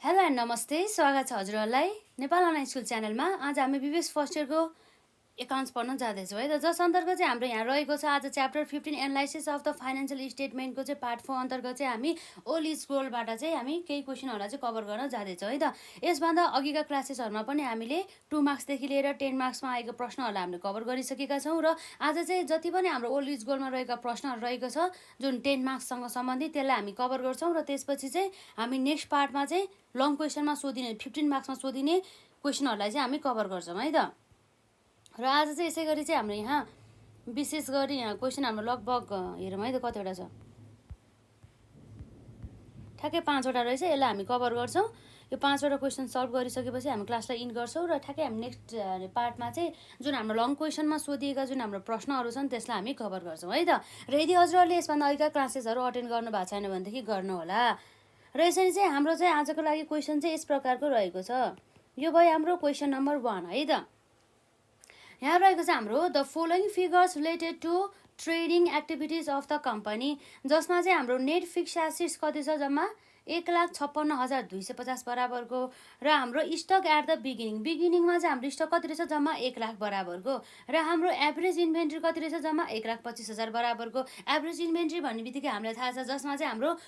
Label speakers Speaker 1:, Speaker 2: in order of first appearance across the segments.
Speaker 1: Hello and नमस्ते, स्वागत छ हजुरहरूलाई नेपाल अनलाइन स्कुल च्यानलमा। आज हामी विवेश फर्स्ट इयरको एकाउन्ट्स पढ्न जाँदैछौँ है त, जस अन्तर्गत चाहिँ हाम्रो यहाँ रहेको छ आज chapter 15 analysis of the financial स्टेटमेन्टको चाहिँ पार्ट 4 अन्तर्गत चाहिँ हामी ओल्ड इज गोल्डबाट चाहिँ हामी केही क्वेसनहरूलाई चाहिँ कभर गर्न जाँदैछौँ है त। यसभन्दा अघिका क्लासेसहरूमा पनि हामीले 2 मार्क्सदेखि लिएर 10 मार्क्समा आएको प्रश्नहरूलाई हामीले कभर गरिसकेका छौँ र आज चाहिँ जति पनि हाम्रो ओल्ड इज गोल्डमा रहेका प्रश्नहरू रहेको छ जुन 10 मार्क्ससँग सम्बन्धित त्यसलाई हामी कभर गर्छौँ र त्यसपछि चाहिँ हामी नेक्स्ट पार्टमा चाहिँ लङ क्वेसनमा सोधिने 15 मार्क्समा सोधिने क्वेसनहरूलाई चाहिँ हामी कभर गर्छौँ है त। र आज चाहिँ यसै गरी चाहिँ हाम्रो यहाँ विशेष गरी यहाँ क्वेसन हाम्रो लगभग हेरौँ है त कतिवटा छ, ठ्याक्कै 5वटा रहेछ। यसलाई हामी कभर गर्छौँ। यो 5वटा क्वेसन सल्भ गरिसकेपछि हामी क्लासलाई इन्ड गर्छौँ र ठ्याक्कै हामी नेक्स्ट पार्टमा चाहिँ जुन हाम्रो लङ क्वेसनमा सोधिएका जुन हाम्रो प्रश्नहरू छन् त्यसलाई हामी कभर गर्छौँ है त। र यदि हजुरहरूले यसभन्दा अघिका क्लासेसहरू अटेन्ड गर्नु भएको छैन भनेदेखि गर्नुहोला। र यसरी चाहिँ हाम्रो चाहिँ आजको लागि क्वेसन चाहिँ यस प्रकारको रहेको छ। यो भयो हाम्रो क्वेसन नम्बर 1 है त। यहाँ रहेको छ हाम्रो the following figures related to trading activities of the company, जसमा चाहिँ हाम्रो नेट फिक्स एसेट्स कति छ जम्मा 1,56,250 बराबरको र हाम्रो स्टक एट द बिगिनिङमा चाहिँ हाम्रो स्टक कति रहेछ जम्मा 1 लाख बराबरको र हाम्रो एभरेज इन्भेन्ट्री कति रहेछ जम्मा 1,25,000 बराबरको। एभरेज इन्भेन्ट्री भन्ने बित्तिकै हामीलाई थाहा छ जसमा चाहिँ हाम्रो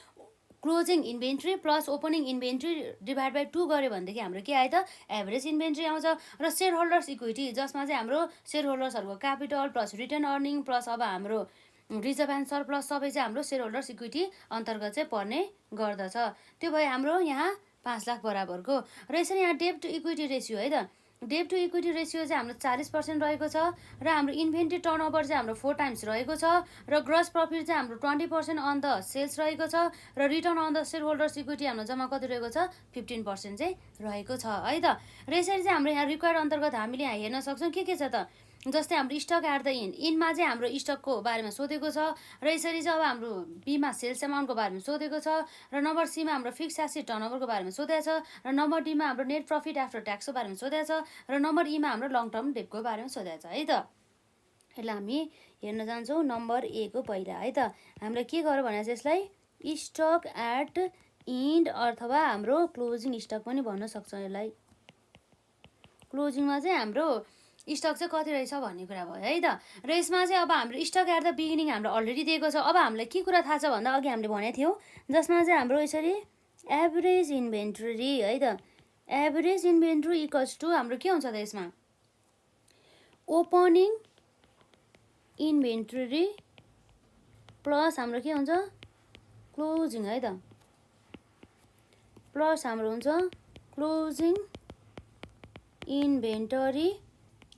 Speaker 1: closing inventory plus opening inventory divide by 2 गऱ्यो भनेदेखि हाम्रो के आयो त एभरेज इन्भेन्ट्री आउँछ। र सेयर होल्डर्स इक्विटी जसमा चाहिँ हाम्रो सेयर होल्डर्सहरूको capital plus return earning plus अब हाम्रो रिजर्भ एन्ड सरप्लस सबै चाहिँ हाम्रो सेयर होल्डर्स इक्विटी अन्तर्गत चाहिँ पर्ने गर्दछ। त्यो भयो हाम्रो यहाँ 5 लाख बराबरको। र यसरी यहाँ डेब्ट टु इक्विटी रेसियो है त, डेब्ट टु इक्विटी रेसियो चाहिँ हाम्रो 40% रहेको छ र हाम्रो इन्भेन्ट्री टर्नओभर चाहिँ हाम्रो 4 टाइम्स रहेको छ र ग्रस प्रफिट चाहिँ हाम्रो 20% अन द सेल्स रहेको छ र return on the share holders equity हाम्रो जम्मा कति रहेको छ 15% चाहिँ रहेको छ है त। र यसरी चाहिँ हाम्रो यहाँ रिक्वायर्ड अन्तर्गत हामीले यहाँ हेर्न सक्छौँ के छ त, जस्तै हाम्रो स्टक एट द इनमा चाहिँ हाम्रो स्टकको बारेमा सोधेको छ र यसरी चाहिँ अब हाम्रो बीमा सेल्स एमाउन्टको बारेमा सोधेको छ र नम्बर सीमा हाम्रो फिक्स एसेट टर्नओभरको बारेमा सोधेको छ र नम्बर डीमा हाम्रो नेट प्रफिट आफ्टर ट्याक्सको बारेमा सोधेको छ र नम्बर ईमा हाम्रो लङ टर्म डेटको बारेमा सोधेको छ है त। यसलाई हामी हेर्न जान्छौँ नम्बर ए को पहिला है त। हामीले के गर्यो भने चाहिँ यसलाई स्टक एट इन्ड अथवा हाम्रो क्लोजिङ स्टक पनि भन्न सक्छौँ। यसलाई क्लोजिङमा चाहिँ हाम्रो स्टक चाहिँ कति रहेछ भन्ने कुरा भयो है त। र यसमा चाहिँ अब हाम्रो स्टक एट द बिगिनिङ हाम्रो अलरेडी दिएको छ। अब हामीलाई के कुरा थाहा छ भन्दा अघि हामीले भनेको थियौँ जसमा चाहिँ हाम्रो यसरी एभरेज इन्भेन्ट्री है त, एभरेज इन्भेन्ट्री इक्वल्स टु हाम्रो के हुन्छ त यसमा ओपनिङ इन्भेन्ट्री प्लस हाम्रो के हुन्छ क्लोजिङ है त, प्लस हाम्रो हुन्छ क्लोजिङ इन्भेन्टरी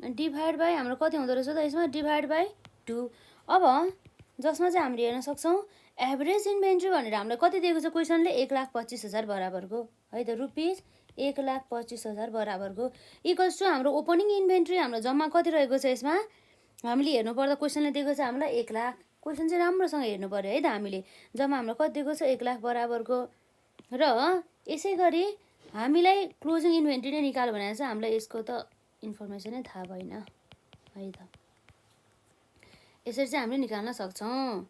Speaker 1: डिभाइड बाई हाम्रो कति हुँदो रहेछ त यसमा डिभाइड बाई 2। अब जसमा चाहिँ हामीले हेर्न सक्छौँ एभरेज इन्भेन्ट्री भनेर हामीलाई कति दिएको छ क्वेसनले 1,25,000 बराबरको है त, रुपिस 1,25,000 बराबरको इक्वल्स टु हाम्रो ओपनिङ इन्भेन्ट्री हाम्रो जम्मा कति रहेको छ यसमा हामीले हेर्नुपर्दा क्वेसनले दिएको छ हामीलाई 1 लाख। क्वेसन चाहिँ राम्रोसँग हेर्नु पऱ्यो है त, हामीले जम्मा हामीलाई कति दिएको छ 1 लाख बराबरको र यसै गरी हामीलाई क्लोजिङ इन्भेन्ट्री नै निकाल्यो भने चाहिँ हामीलाई यसको त इन्फर्मेसनै थाहा भएन है त। यसरी चाहिँ हामीले निकाल्न सक्छौँ,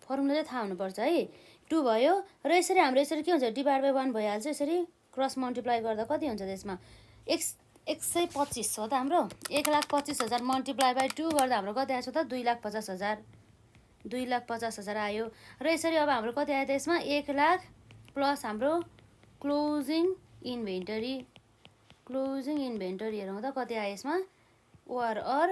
Speaker 1: फर्मुला चाहिँ थाहा हुनुपर्छ है। 2 भयो र यसरी हाम्रो यसरी के हुन्छ डिभाइड बाई 1 भइहाल्छ। यसरी क्रस मल्टिप्लाई गर्दा कति हुन्छ त्यसमा 125 हो त हाम्रो 1,25,000 मल्टिप्लाई बाई 2 गर्दा हाम्रो कति आएको छ त 2,50,000, 2,50,000 आयो। र यसरी अब हाम्रो कति आयो त यसमा 1 लाख प्लस हाम्रो क्लोजिङ इन्भेन्टरी, क्लोजिङ इन्भेन्टरी हेरौँ त कति आयो यसमा ओआरआर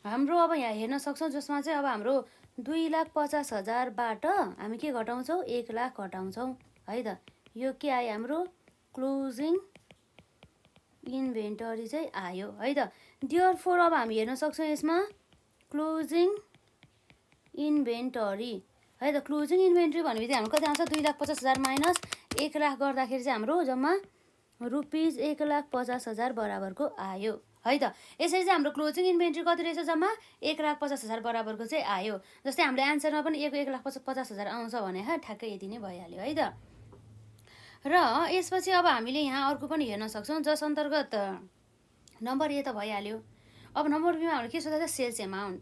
Speaker 1: हाम्रो अब यहाँ हेर्न सक्छौँ जसमा चाहिँ अब हाम्रो 2,50,000बाट हामी के घटाउँछौँ 1 लाख घटाउँछौँ है त। यो के आयो हाम्रो क्लोजिङ इन्भेन्टरी चाहिँ आयो है त। देयरफोर अब हामी हेर्न सक्छौँ यसमा क्लोजिङ इन्भेन्टरी है त, क्लोजिङ इन्भेन्ट्री भनेपछि हाम्रो कति आउँछ 2,50,000 माइनस 1 लाख गर्दाखेरि चाहिँ हाम्रो जम्मा रुपिस 1,50,000 बराबरको आयो है त। यसरी चाहिँ हाम्रो क्लोजिङ इन्भेन्ट्री कति रहेछ जम्मा 1,50,000 बराबरको चाहिँ आयो। जस्तै हामीले एन्सरमा पनि 1,50,000 आउँछ भने ठ्याक्कै यति नै भइहाल्यो है त। र यसपछि अब हामीले यहाँ अर्को पनि हेर्न सक्छौँ जस अन्तर्गत नम्बर ए त भइहाल्यो। अब नम्बर बीमा हाम्रो के सोधेको छ सेल्स एमाउन्ट।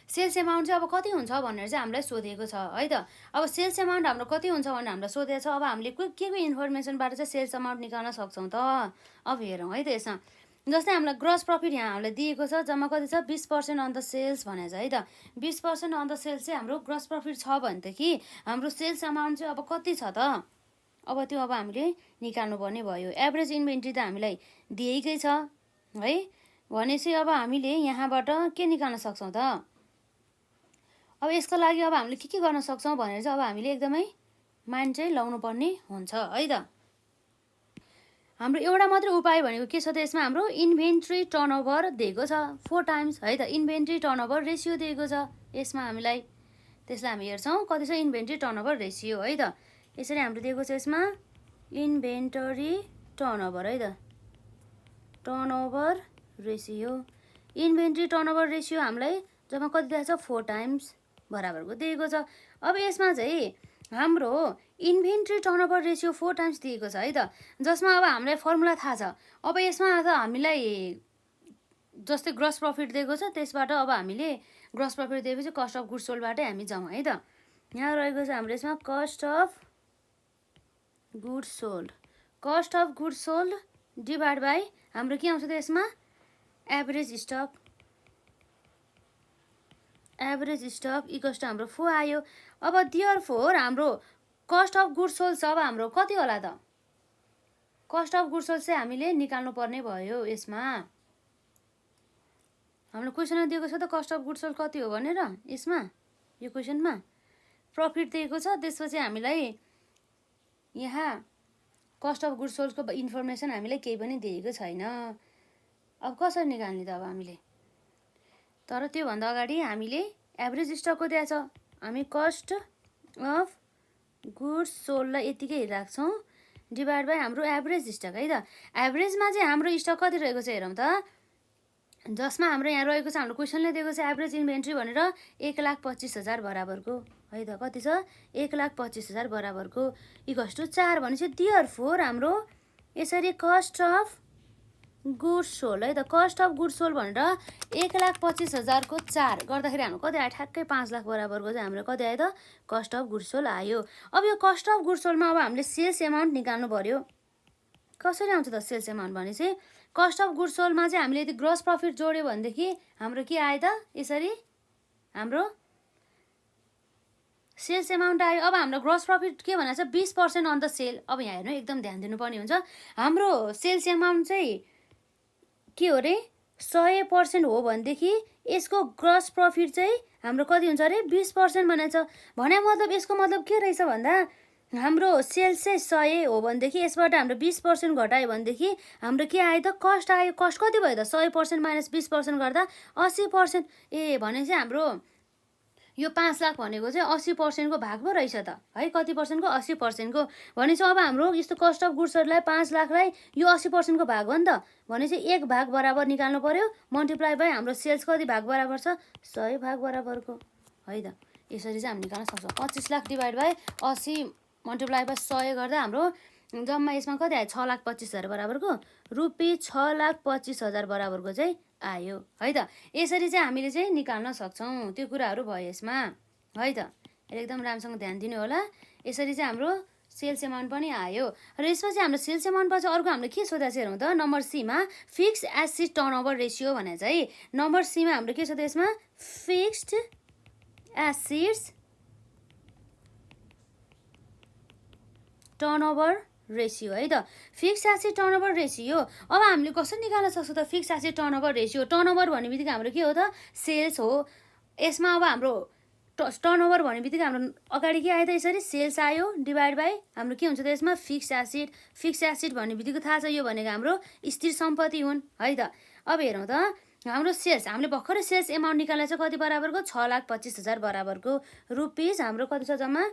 Speaker 1: सेल्स एमाउन्ट चाहिँ अब कति हुन्छ भनेर चाहिँ हामीलाई सोधेको छ है त। अब सेल्स एमाउन्ट हाम्रो कति हुन्छ भनेर हामीलाई सोधेको छ। अब हामीले के इन्फर्मेसनबाट चाहिँ सेल्स एमाउन्ट निकाल्न सक्छौँ त। अब हेरौँ है त यसमा। जस्तै हामीलाई ग्रस प्रफिट यहाँ हामीलाई दिएको छ जम्मा कति छ 20% अन द सेल्स भनेको छ है त। 20% अन द सेल्स चाहिँ हाम्रो ग्रस प्रफिट छ भनेदेखि हाम्रो सेल्स एमाउन्ट चाहिँ अब कति छ त। अब त्यो अब हामीले निकाल्नुपर्ने भयो। एभरेज इन्भेन्ट्री त हामीलाई दिएकै छ है। भनेपछि अब हामीले यहाँबाट के निकाल्न सक्छौँ त। अब यसको लागि अब हामीले के गर्न सक्छौँ भनेर चाहिँ अब हामीले एकदमै माइन्ड चाहिँ लाउनु पर्ने हुन्छ है त। हाम्रो एउटा मात्रै उपाय भनेको के छ त यसमा हाम्रो इन्भेन्ट्री टर्नओभर दिएको छ 4 टाइम्स है त। इन्भेन्ट्री टर्नओभर रेसियो दिएको छ यसमा हामीलाई। त्यसलाई हामी हेर्छौँ कति छ इन्भेन्ट्री टर्नओभर रेसियो है त। यसरी हाम्रो दिएको छ यसमा इन्भेन्टरी टर्नओभर है त। Turnover ratio inventory turnover ratio हामीलाई जम्मा कति दिएको छ 4 टाइम्स बराबरको दिएको छ। अब यसमा चाहिँ हाम्रो इन्भेन्ट्री टर्नओभर रेसियो 4 टाइम्स दिएको छ है त। जसमा अब हामीलाई फर्मुला थाहा छ। अब यसमा त हामीलाई जस्तै ग्रस प्रफिट दिएको छ त्यसबाट अब हामीले ग्रस प्रफिट दिएपछि कस्ट अफ गुड्स सोल्डबाटै हामी जाउँ है त। यहाँ रहेको छ हाम्रो यसमा cost of goods sold. Cost of goods sold divide by हाम्रो के आउँछ त यसमा average stock. Average stock equals to हाम्रो 4 आयो। अब देयरफोर हाम्रो कस्ट अफ गुड्स सोल्ड अब हाम्रो कति होला त। कस्ट अफ गुड्स सोल्ड चाहिँ हामीले निकाल्नु पर्ने भयो यसमा। हाम्रो क्वेसनमा दिएको छ त कस्ट अफ गुड्स सोल्ड कति हो भनेर। यसमा यो क्वेसनमा प्रफिट दिएको छ त्यसपछि हामीलाई यहाँ कस्ट अफ गुड्स सोल्डको इन्फर्मेसन हामीलाई केही पनि दिएको छैन। अब कसरी निकाल्ने त अब हामीले। तर त्योभन्दा अगाडि हामीले एभरेज स्टकको दिएको छ। हामी कस्ट अफ गुड्स सोल्डलाई यतिकै राख्छौँ डिभाइड बाई हाम्रो एभरेज स्टक है त। एभरेजमा चाहिँ हाम्रो स्टक कति रहेको छ हेरौँ त। जसमा हाम्रो यहाँ रहेको छ हाम्रो क्वेसनले दिएको छ एभरेज इन्भेन्ट्री भनेर 1,25,000 बराबरको है त। कति छ 1,25,000 बराबरको इक्वल्स टु 4 भनेपछि देयरफोर हाम्रो यसरी कस्ट अफ गुड्स सोल्ड है त। कस्ट अफ गुड्स सोल्ड भनेर 1,25,000 को 4 गर्दाखेरि हाम्रो कति आयो ठ्याक्कै 5 लाख बराबरको चाहिँ हाम्रो कति आयो त कस्ट अफ गुड्स सोल्ड आयो। अब यो कस्ट अफ गुड्स सोल्डमा अब हामीले सेल्स एमाउन्ट निकाल्नु पर्यो। कसरी आउँछ त सेल्स एमाउन्ट भनेपछि कस्ट अफ गुड्स सोल्डमा चाहिँ हामीले यदि ग्रस प्रफिट जोड्यो भनेदेखि हाम्रो के आयो त यसरी हाम्रो सेल्स एमाउन्ट आयो। अब हाम्रो ग्रस प्रफिट के भनेको छ 20% अन द सेल। अब यहाँ हेर्नु एकदम ध्यान दिनुपर्ने हुन्छ। हाम्रो सेल्स एमाउन्ट चाहिँ के हो रे 100% हो भनेदेखि यसको ग्रस प्रफिट चाहिँ हाम्रो कति हुन्छ अरे 20% भनेको छ। भने मतलब यसको मतलब के रहेछ भन्दा हाम्रो सेल्स चाहिँ 100 हो भनेदेखि यसबाट हाम्रो 20% घटायो भनेदेखि हाम्रो के आयो त कस्ट आयो। कस्ट कति भयो त 100% माइनस 20% गर्दा 80%। ए भनेपछि हाम्रो यो 5 लाख भनेको चाहिँ 80% को भाग पो रहेछ त है। कति पर्सेन्टको 80% को। भनेपछि अब हाम्रो यस्तो कस्ट अफ गुड्सहरूलाई 5 लाखलाई यो 80% को भाग हो नि त। भनेपछि 1 भाग बराबर निकाल्नु पर्यो मल्टिप्लाई बाई हाम्रो सेल्स कति भाग बराबर छ 100 भाग बराबरको है त। यसरी चाहिँ हामी निकाल्न सक्छौँ। 25 lakh divide by 80 multiply by 100 गर्दा हाम्रो जम्मा यसमा कति आयो 6,25,000 बराबरको रुपियाँ 6,25,000 बराबरको चाहिँ आयो है त। यसरी चाहिँ हामीले चाहिँ निकाल्न सक्छौँ। त्यो कुराहरू भयो यसमा है त। एकदम राम्रोसँग ध्यान दिनु होला। यसरी चाहिँ हाम्रो सेल्स एमाउन्ट पनि आयो। र यसपछि हाम्रो सेल्स एमाउन्टपछि अर्को हामीले के सोधेको छ हेरौँ त। नम्बर सीमा फिक्स्ड एसेट टर्नओभर रेसियो भने चाहिँ नम्बर सीमा हाम्रो के छ त यसमा फिक्स्ड एसेट्स टर्नओभर रेसियो है त। फिक्स एसेट टर्नओभर रेसियो अब हामीले कसरी निकाल्न सक्छौँ त fix asset turnover ratio. Turnover भन्ने बित्तिकै हाम्रो के हो त सेल्स हो। यसमा अब हाम्रो टर्नओभर भन्ने बित्तिकै हाम्रो अगाडि के आयो त यसरी सेल्स आयो डिभाइड बाई हाम्रो के हुन्छ त यसमा फिक्स एसेट। फिक्स एसेट भन्ने बित्तिकै थाहा छ यो भनेको हाम्रो स्थिर सम्पत्ति हुन् है त। अब हेरौँ त हाम्रो सेल्स हामीले भर्खरै सेल्स एमाउन्ट निकालेको छ कति बराबरको 6,25,000 बराबरको रुपिस हाम्रो कति छ जम्मा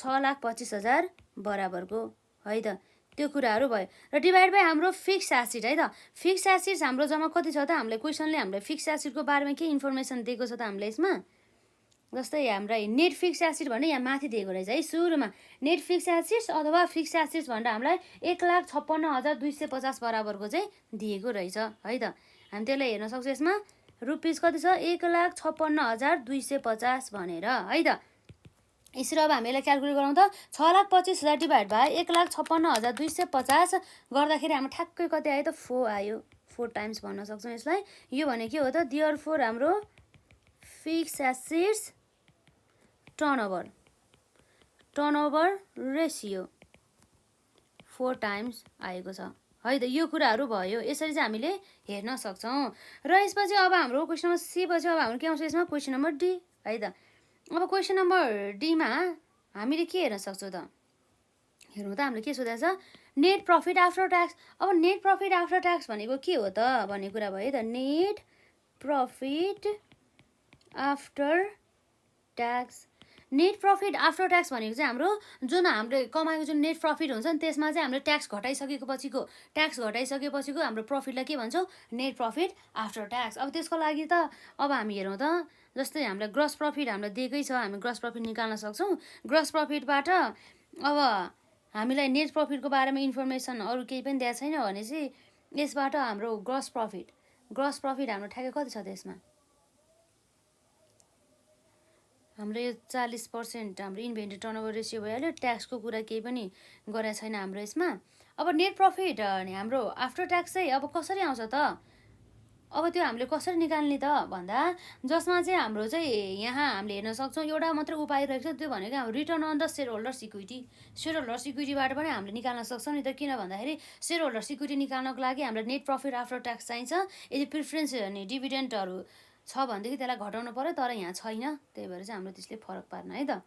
Speaker 1: 6,25,000 बराबरको है त। त्यो कुराहरू भयो। र डिभाइड बाई हाम्रो फिक्स एसेट है त। फिक्स एसेट्स हाम्रो जम्मा कति छ त हामीले क्वेसनले हामीलाई फिक्स एसेटको बारेमा के इन्फर्मेसन दिएको छ त हामीले यसमा। जस्तै हामीलाई नेट फिक्स एसेट भनेर यहाँ माथि दिएको रहेछ है सुरुमा नेट फिक्स एसेट्स अथवा फिक्स एसेट्स भनेर हामीलाई 1,56,250 बराबरको चाहिँ दिएको रहेछ है त। हामी त्यसलाई हेर्न सक्छौँ यसमा रुपिस कति छ 1,56,250 भनेर है त। यसरी अब हामी यसलाई क्यालकुलेट गरौँ त 6,25,000 डिभाइड बाई 1,56,250 गर्दाखेरि हाम्रो ठ्याक्कै कति आयो त 4 आयो। 4 टाइम्स भन्न सक्छौँ यसलाई। यो भने के हो त देयरफोर हाम्रो fix assets turnover ratio 4 times आएको छ है त। यो कुराहरू भयो। यसरी चाहिँ हामीले हेर्न सक्छौँ। र यसपछि अब हाम्रो क्वेसन नम्बर सी पछि अब हाम्रो के आउँछ यसमा क्वेसन नम्बर डी है त। अब क्वेसन नम्बर डीमा हामीले के हेर्न सक्छौँ त हेर्नु त हामीले के सोधेको छ नेट प्रफिट आफ्टर ट्याक्स। अब नेट प्रफिट आफ्टर ट्याक्स भनेको के हो त भन्ने कुरा भयो त। Net profit after tax net profit after tax भनेको चाहिँ हाम्रो जुन हाम्रो कमाएको जुन नेट प्रफिट हुन्छ नि त्यसमा चाहिँ हामीले ट्याक्स घटाइसकेपछिको हाम्रो प्रफिटलाई के भन्छौँ नेट प्रफिट आफ्टर ट्याक्स। अब त्यसको लागि त अब हामी हेरौँ त जस्तै हामीलाई ग्रस प्रफिट हामीलाई दिएकै छ हामी ग्रस प्रफिट निकाल्न सक्छौँ। ग्रस प्रफिटबाट अब हामीलाई नेट प्रफिटको बारेमा इन्फर्मेसन अरू केही पनि दिएको छैन भनेपछि यसबाट हाम्रो ग्रस प्रफिट हाम्रो ठ्याक्कै कति छ त यसमा हाम्रो यो 40% हाम्रो इन्भेन्ट्री टर्नओभर रेसियो भइहाल्यो। ट्याक्सको कुरा केही पनि गरेको छैन हाम्रो यसमा। अब नेट प्रफिट हाम्रो आफ्टर ट्याक्स चाहिँ अब कसरी आउँछ त अब त्यो हामीले कसरी निकाल्ने त भन्दा जसमा चाहिँ हाम्रो चाहिँ यहाँ हामीले हेर्न सक्छौँ एउटा मात्रै उपाय रहेको छ त्यो भनेको हाम्रो return on the share holders इक्विटीबाट पनि हामीले निकाल्न सक्छौँ नि त। किन भन्दाखेरि सेयर होल्डर्स इक्विटी निकाल्नको लागि हामीलाई नेट प्रफिट आफ्टर ट्याक्स चाहिन्छ। यदि प्रिफरेन्स अनि डिभिडेन्टहरू छ भनेदेखि त्यसलाई घटाउनु पर्यो तर यहाँ छैन त्यही भएर चाहिँ हाम्रो त्यसले फरक पार्न है त।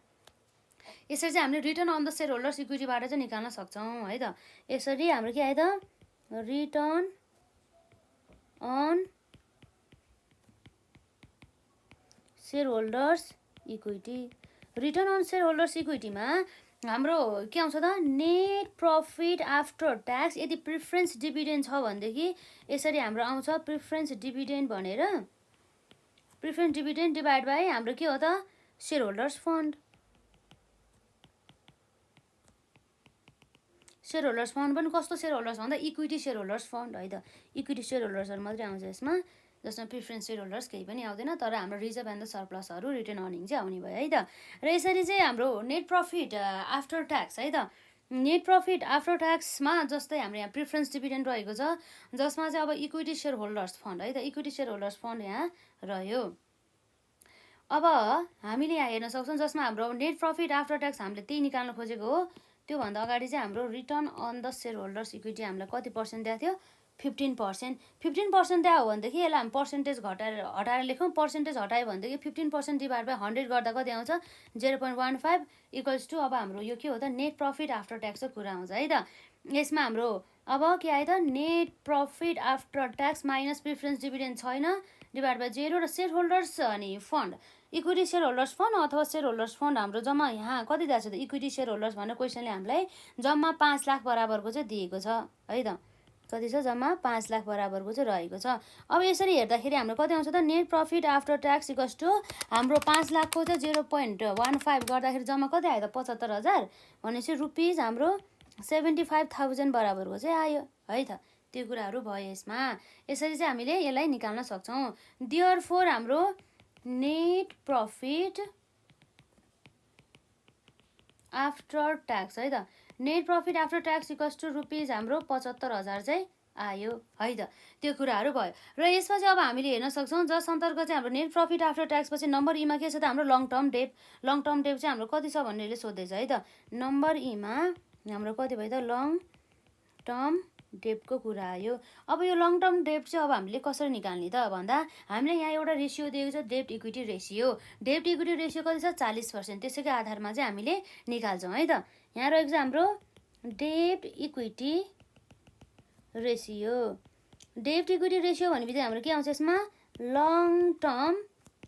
Speaker 1: यसरी चाहिँ हामीले return on the share holders इक्विटीबाट चाहिँ निकाल्न सक्छौँ है त। यसरी हाम्रो के आयो त return on share holders equity. Return on share holders इक्विटीमा हाम्रो के आउँछ त नेट प्रफिट आफ्टर ट्याक्स। यदि प्रिफरेन्स डिभिडेन्ड छ भनेदेखि यसरी हाम्रो आउँछ प्रिफरेन्स डिभिडेन्ड भनेर प्रिफरेन्स डिभिडेन्ड डिभाइड बाई हाम्रो के हो त shareholders fund. Shareholders fund पनि कस्तो सेयर होल्डर्स भन्दा इक्विटी सेयर होल्डर्स फन्ड है त। इक्विटी सेयर होल्डर्सहरू मात्रै आउँछ यसमा जसमा प्रिफरेन्स सेयर होल्डर्स केही पनि आउँदैन तर हाम्रो रिजर्भ एन्ड द सरप्लसहरू रिटर्न अर्निङ चाहिँ आउने भयो है त। र यसरी चाहिँ हाम्रो नेट प्रफिट आफ्टर ट्याक्स है त। नेट प्रफिट आफ्टर ट्याक्समा जस्तै हाम्रो यहाँ प्रिफरेन्स डिभिडेन्ड रहेको छ जसमा चाहिँ अब इक्विटी सेयर होल्डर्स फन्ड है त। इक्विटी सेयर होल्डर्स फन्ड यहाँ रह्यो। अब हामीले यहाँ हेर्न सक्छौँ जसमा हाम्रो नेट प्रफिट आफ्टर ट्याक्स हामीले त्यही निकाल्न खोजेको हो। त्योभन्दा अगाडि चाहिँ हाम्रो return on the share holders equity हामीलाई कति पर्सेन्ट दिएको थियो 15% दियो हो भनेदेखि यसलाई हामी पर्सेन्टेज हटाएर लेखौँ। पर्सेन्टेज हटायो भनेदेखि 15% डिभाइड बाई 100 गर्दा कति आउँछ 0.15 इक्वल्स टू अब हाम्रो यो के हो त नेट प्रफिट आफ्टर ट्याक्सको कुरा आउँछ है त। यसमा हाम्रो अब के आयो त net profit after tax minus preference dividend छैन डिभाइड बाई 0 र सेयर होल्डर्स अनि fund equity share holders fund अथवा सेयर होल्डर्स फन्ड हाम्रो जम्मा यहाँ कति दिएको छ त इक्विटी सेयर होल्डर्स भनेर क्वेसनले हामीलाई जम्मा 5 लाख बराबरको चाहिँ दिएको छ है त। कति छ जम्मा 5 लाख बराबरको चाहिँ रहेको छ। अब यसरी हेर्दाखेरि हाम्रो कति आउँछ त net profit after tax equals to हाम्रो 5 लाखको चाहिँ 0.15 गर्दाखेरि जम्मा कति आयो त 75,000 भनेपछि रुपिस हाम्रो 75,000 बराबरको चाहिँ आयो है त। त्यो कुराहरू भयो यसमा। यसरी चाहिँ हामीले यसलाई निकाल्न सक्छौँ। देयरफोर हाम्रो नेट प्रफिट आफ्टर ट्याक्स है त। Net profit after tax equals to rupees हाम्रो 75,000 चाहिँ आयो है त। त्यो कुराहरू भयो। र यसपछि अब हामीले हेर्न सक्छौँ जस अन्तर्गत चाहिँ हाम्रो नेट प्रफिट आफ्टर ट्याक्स पछि नम्बर ईमा के छ त हाम्रो लङ टर्म डेट चाहिँ हाम्रो कति छ भन्नेले सोध्दैछ है त। नम्बर ईमा हाम्रो कति भयो त लङ टर्म डेब्टको कुरा आयो। अब यो लङ टर्म डेब्ट चाहिँ अब हामीले कसरी निकाल्ने त भन्दा हामीले यहाँ एउटा रेसियो दिएको छ डेब्ट इक्विटी रेसियो। डेब्ट इक्विटी रेसियो कति छ 40%। त्यसैको आधारमा चाहिँ हामीले निकाल्छौँ है त। यहाँ रहेको छ हाम्रो डेब्ट इक्विटी रेसियो। डेब्ट इक्विटी रेसियो भनेपछि हाम्रो के आउँछ यसमा लङ टर्म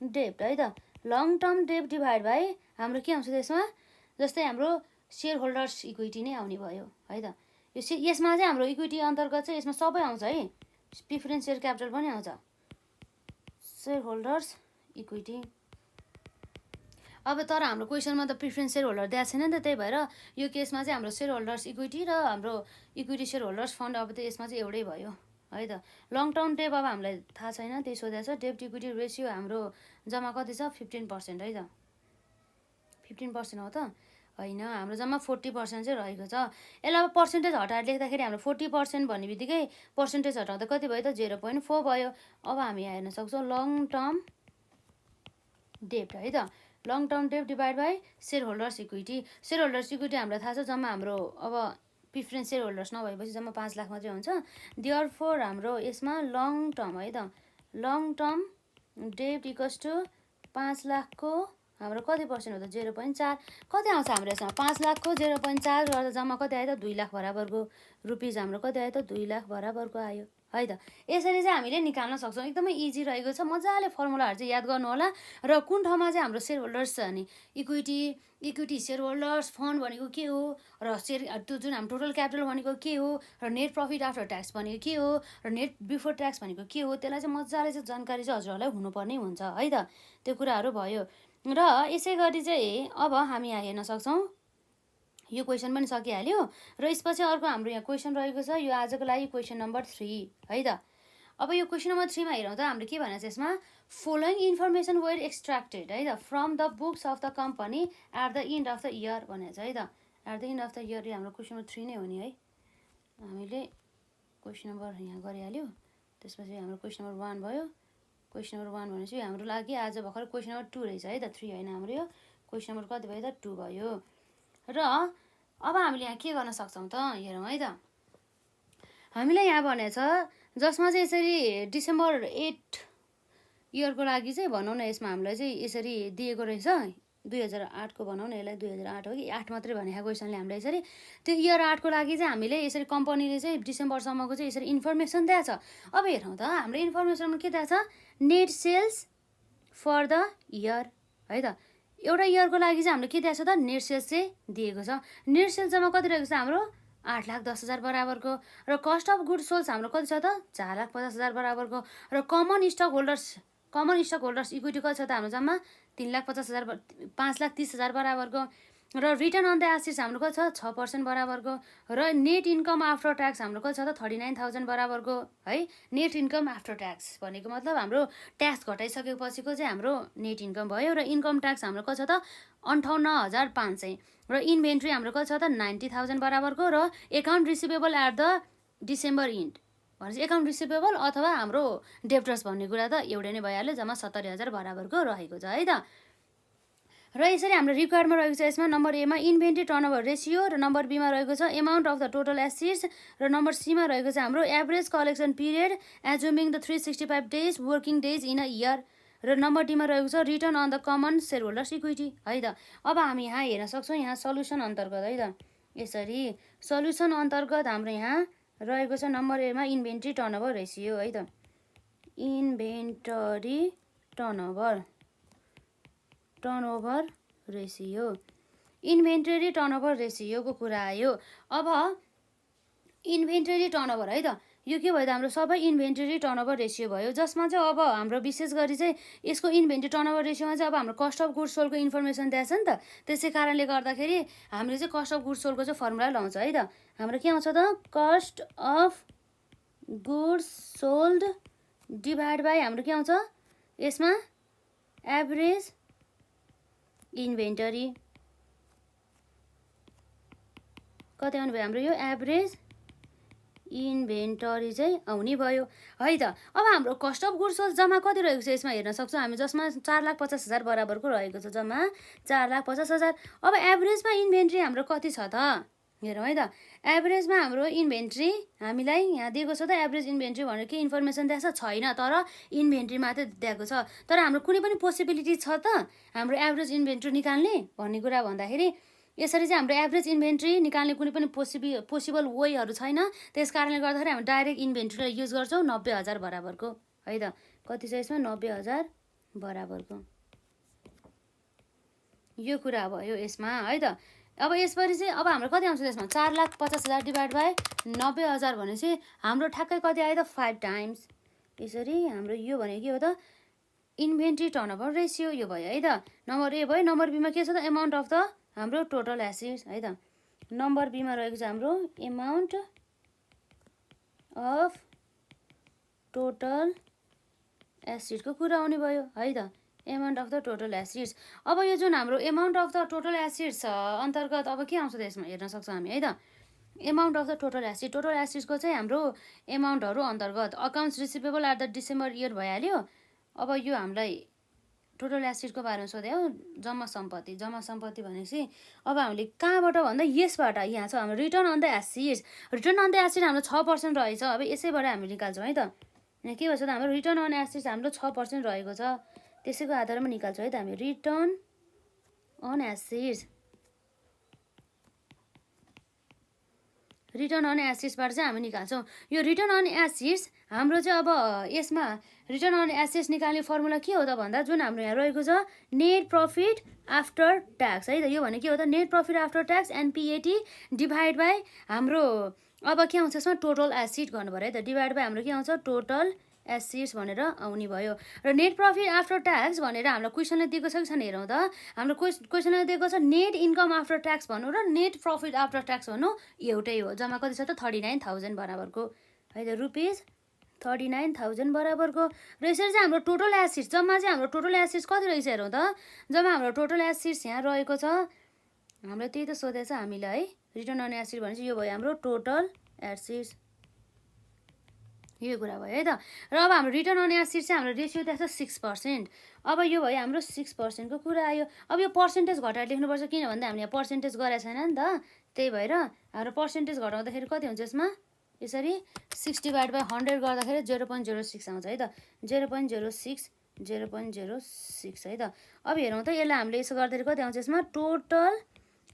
Speaker 1: डेब्ट है त। लङ टर्म डेब्ट डिभाइड बाई हाम्रो के आउँछ त्यसमा जस्तै हाम्रो सेयर होल्डर्स इक्विटी नै आउने भयो है त। यसमा चाहिँ हाम्रो इक्विटी अन्तर्गत चाहिँ यसमा सबै आउँछ है प्रिफरेन्स सेयर क्यापिटल पनि आउँछ सेयर होल्डर्स इक्विटी। अब तर हाम्रो क्वेसनमा त प्रिफरेन्स सेयर होल्डर दिएको छैन नि त त्यही भएर यो केसमा चाहिँ हाम्रो सेयर होल्डर्स इक्विटी र हाम्रो इक्विटी सेयर होल्डर्स फन्ड अब त यसमा चाहिँ एउटै भयो है त। लङ टर्म डेप अब हामीलाई थाहा छैन, त्यही सोधेको छ। डेप्ट इक्विटी रेसियो हाम्रो जम्मा कति छ 15% है त। 15% हो त होइन, हाम्रो जम्मा 40% चाहिँ रहेको छ। यसलाई अब पर्सेन्टेज हटाएर लेख्दाखेरि हाम्रो 40% भन्ने बित्तिकै पर्सेन्टेज हटाउँदा कति भयो त 0.4 भयो। अब हामी यहाँ हेर्न सक्छौँ लङ टर्म डेप्ट है त। लङ टर्म डेप्ट divide by share holders equity. Share holders equity हामीलाई थाहा छ जम्मा हाम्रो अब प्रिफरेन्स सेयर होल्डर्स नभएपछि जम्मा 5 लाख मात्रै हुन्छ। देयरफोर हाम्रो यसमा लङ टर्म है त, लङ टर्म डेप्ट इक्वल्स टु 5 लाखको हाम्रो कति पर्सेन्ट हो त 0.4। कति आउँछ हाम्रो यसमा 5 लाखको 0.4 गर्दा जम्मा कति आयो त 2 लाख बराबरको रुपिज हाम्रो कति आयो त 2 लाख बराबरको आयो है त। यसरी चाहिँ हामीले निकाल्न सक्छौँ। एकदमै इजी रहेको छ, मजाले फर्मुलाहरू चाहिँ याद गर्नु होला। र कुन ठाउँमा चाहिँ हाम्रो सेयर होल्डर्स छ नि इक्विटी सेयर होल्डर्स फन्ड भनेको के हो, र त्यो जुन हाम्रो टोटल क्यापिटल भनेको के हो, र नेट प्रफिट आफ्टर ट्याक्स भनेको के हो, र नेट बिफोर ट्याक्स भनेको के हो, त्यसलाई चाहिँ मजाले चाहिँ जानकारी चाहिँ हजुरहरूलाई हुनुपर्ने हुन्छ है त। त्यो कुराहरू भयो। र यसै गरी चाहिँ अब हामी यहाँ हेर्न सक्छौँ यो क्वेसन पनि सकिहाल्यो। र यसपछि अर्को हाम्रो यहाँ क्वेसन रहेको छ, यो आजको लागि क्वेसन नम्बर 3 है त। अब यो क्वेसन नम्बर 3 मा हेरौँ त हामीले के भनेको छ यसमा, फलोइङ इन्फर्मेसन वेयर एक्सट्र्याक्टेड है त from the books of the company at the end of the year भनेको छ है त। At the end of the year हाम्रो क्वेसन नम्बर 3 नै हो नि है। हामीले क्वेसन नम्बर यहाँ गरिहाल्यो, त्यसपछि हाम्रो क्वेसन नम्बर 1 भयो। क्वेसन नम्बर 1 भनेपछि हाम्रो लागि आज भर्खर क्वेसन नम्बर 2 रहेछ है त, 3 होइन हाम्रो यो क्वेसन नम्बर कति भयो त 2 भयो। र अब हामीले यहाँ के गर्न सक्छौँ त हेरौँ है त। हामीलाई यहाँ भनेको छ जसमा चाहिँ यसरी डिसेम्बर 8 इयरको लागि चाहिँ भनौँ न, यसमा हामीलाई चाहिँ यसरी दिएको रहेछ 2008 को भनौँ न, यसलाई 2008 हो कि 8 मात्रै भनेको क्वेसनले हामीलाई यसरी त्यो इयर 8 को लागि चाहिँ हामीले यसरी कम्पनीले चाहिँ डिसेम्बरसम्मको चाहिँ यसरी इन्फर्मेसन दिएको छ। अब हेरौँ त हाम्रो इन्फर्मेसनमा के दिएको छ, net sales for the year है त। एउटा इयरको लागि चाहिँ हामीले के दिएको छ त नेट सेल्स चाहिँ दिएको छ। नेट सेल्स जम्मा कति रहेको छ हाम्रो 8,10,000 बराबरको। र कस्ट अफ गुड सोल्स हाम्रो कति छ त 4,50,000 बराबरको। र कमन स्टक होल्डर्स इक्विटी कति छ त हाम्रो जम्मा 3,50,000 5,30,000 बराबरको। र रिटर्न अन द एसेट्स हाम्रो कति छ 6% बराबरको। र नेट इन्कम आफ्टर ट्याक्स हाम्रो कति छ त 39,000 बराबरको है। नेट इन्कम आफ्टर ट्याक्स भनेको मतलब हाम्रो ट्याक्स घटाइसकेपछिको चाहिँ हाम्रो नेट इन्कम भयो। र इन्कम ट्याक्स हाम्रो कति छ त 58,500। र इन्भेन्ट्री हाम्रो कति छ त 90,000 बराबरको। र account receivable at the December end भनेपछि एकाउन्ट रिसिभेबल अथवा हाम्रो डेप्टर्स भन्ने कुरा त एउटै नै भइहाल्यो, जम्मा 70,000 बराबरको रहेको छ है त। र यसरी हाम्रो रिक्वायरमा रहेको छ यसमा नम्बर एमा इन्भेन्ट्री टर्नओभर रेसियो, र नम्बर बीमा रहेको छ amount of the total assets, र नम्बर सीमा रहेको छ हाम्रो average collection period assuming the 365 days working days in a year, र नम्बर डीमा रहेको छ return on the common share holders equity है त। अब हामी यहाँ हेर्न सक्छौँ यहाँ सल्युसन अन्तर्गत है त। यसरी सल्युसन अन्तर्गत हाम्रो यहाँ रहेको छ नम्बर एमा इन्भेन्ट्री टर्नओभर रेसियो है त। Inventory turnover ratio, inventory turnover रेसियोको कुरा आयो। अब इन्भेन्टरी टर्नओभर है त, यो के भयो त हाम्रो सबै इन्भेन्टरी टर्नओभर रेसियो भयो, जसमा चाहिँ अब हाम्रो विशेष गरी चाहिँ यसको इन्भेन्टरी टर्नओभर रेसियोमा चाहिँ अब हाम्रो कस्ट अफ गुड्स सोल्डको इन्फर्मेसन दिएको छ नि त। त्यसै कारणले गर्दाखेरि हामीले चाहिँ कस्ट अफ गुड्स सोल्डको चाहिँ फर्मुला लाउँछ है त। हाम्रो के आउँछ त cost of goods sold divide by हाम्रो के आउँछ यसमा एभरेज इन्भेन्टरी। कति आउनु भयो हाम्रो यो एभरेज इन्भेन्टरी चाहिँ आउने भयो है त। अब हाम्रो कस्ट अफ गुड्स सोल्ड जम्मा कति रहेको छ यसमा हेर्न सक्छौँ हामी, जसमा 4,50,000 बराबरको रहेको छ जम्मा 4,50,000। अब एभरेजमा इन्भेन्ट्री हाम्रो कति छ त हेरौँ है त। एभरेजमा हाम्रो इन्भेन्ट्री हामीलाई यहाँ दिएको छ त एभरेज इन्भेन्ट्री भनेर के इन्फर्मेसन दिएको छैन, तर इन्भेन्ट्री मात्रै दिएको छ। तर हाम्रो कुनै पनि पोसिबिलिटी छ त हाम्रो एभरेज इन्भेन्ट्री निकाल्ने भन्ने कुरा भन्दाखेरि यसरी चाहिँ हाम्रो एभरेज इन्भेन्ट्री निकाल्ने कुनै पनि पोसिबल वेहरू छैन। त्यस कारणले गर्दाखेरि हामी डाइरेक्ट इन्भेन्ट्रीलाई युज गर्छौँ 90,000 बराबरको है त। कति छ यसमा 90,000 बराबरको, यो कुरा भयो यसमा है त। अब यसपछि चाहिँ अब हाम्रो कति आउँछ यसमा 4,50,000 डिभाइड बाई 90,000 भनेपछि हाम्रो ठ्याक्कै कति आयो त 5 टाइम्स। यसरी हाम्रो यो भनेको के हो त इन्भेन्ट्री टर्नओभर रेसियो यो भयो है त। नम्बर ए भयो। नम्बर बीमा के छ त एमाउन्ट अफ द हाम्रो टोटल एसेट्स है त। नम्बर बीमा रहेको छ हाम्रो एमाउन्ट अफ टोटल एसिडको कुरा आउने भयो है त, amount of the total acids. अब यो जुन हाम्रो amount of the total acids अन्तर्गत अब के आउँछ त्यसमा हेर्न सक्छौँ हामी है त, एमाउन्ट अफ द टोटल एसिड्सको चाहिँ हाम्रो एमाउन्टहरू अन्तर्गत accounts receivable at the December year भइहाल्यो। अब यो हामीलाई टोटल एसिडको बारेमा सोध्यो जम्मा सम्पत्ति भनेपछि अब हामीले कहाँबाट भन्दा यसबाट यहाँ छ हाम्रो return on the assets. Return on the asset हाम्रो 6% रहेछ। अब यसैबाट हामी निकाल्छौँ है त, यहाँ के भन्छ त हाम्रो रिटर्न अन एसिड्स हाम्रो 6% रहेको छ, त्यसैको आधारमा निकाल्छौँ है त हामी return on assets. Return on एसिड्सबाट चाहिँ हामी निकाल्छौँ यो रिटर्न अन एसिड्स हाम्रो चाहिँ। अब यसमा रिटर्न अन एसिड्स निकाल्ने फर्मुला के हो त भन्दा जुन हाम्रो यहाँ रहेको छ नेट प्रफिट आफ्टर ट्याक्स है त, यो भने के हो त net profit after tax NPAT divide by हाम्रो अब के आउँछ यसमा टोटल एसिड गर्नु पऱ्यो है त, डिभाइड बाई हाम्रो के आउँछ टोटल एसिड्स भनेर आउने भयो। र नेट प्रफिट आफ्टर ट्याक्स भनेर हामीलाई क्वेसनले दिएको छ कि छैन हेरौँ त, हाम्रो क्वेसनले दिएको छ नेट इन्कम आफ्टर ट्याक्स भन्नु र नेट प्रफिट आफ्टर ट्याक्स भन्नु एउटै हो। जम्मा कति छ त 39,000 बराबरको है त, रुपिस 39,000 बराबरको। र यसरी चाहिँ हाम्रो टोटल एसिड्स जम्मा चाहिँ हाम्रो टोटल एसिड्स कति रहेछ हेरौँ त, जम्मा हाम्रो टोटल एसिड्स यहाँ रहेको छ, हामीलाई त्यही त सोधेको छ हामीलाई है। रिटर्न अन एसिड भनेपछि यो भयो हाम्रो टोटल एसिड्स, यो कुरा भयो है त। र अब हाम्रो रिटर्न अन एसिड चाहिँ हाम्रो रेसियो त्यहाँ छ 6%। अब यो भयो हाम्रो 6%को कुरा आयो। अब यो पर्सेन्टेज घटाएर लेख्नुपर्छ किन भन्दा हामीले यहाँ पर्सेन्टेज गरेको छैन नि त, त्यही भएर हाम्रो पर्सेन्टेज घटाउँदाखेरि कति हुन्छ यसमा यसरी 6 डिभाइड बाई 100 गर्दाखेरि 0.06 आउँछ है त, 0.06 है त। अब हेरौँ त यसलाई हामीले यसो गर्दाखेरि कति आउँछ यसमा टोटल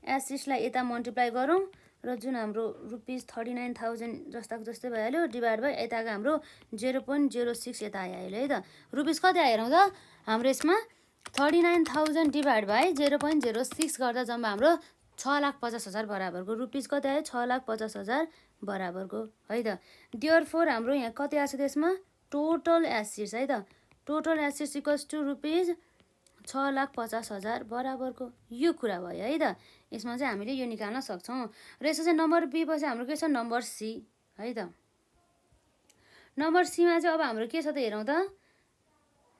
Speaker 1: एसिड्सलाई यता मल्टिप्लाई गरौँ र जुन हाम्रो रुपिस 39,000 जस्ताको जस्तै भइहाल्यो डिभाइड बाई यताको हाम्रो 0.06 यता आइहाल्यो है त। रुपिस कति आएर त हाम्रो यसमा 39,000 डिभाइड बाई 0.06 गर्दा जम्मा हाम्रो 6,50,000 बराबरको रुपिस कति आयो 6,50,000 बराबरको है त। देयरफोर हाम्रो यहाँ कति आएको छ त्यसमा टोटल एसिड्स है त, total assets equals to rupees 6,50,000 बराबरको यो कुरा भयो है त। यसमा चाहिँ हामीले यो निकाल्न सक्छौँ। र यसो चाहिँ नम्बर बी पछि हाम्रो के छ नम्बर सी है त। नम्बर सीमा चाहिँ अब हाम्रो के छ त हेरौँ त,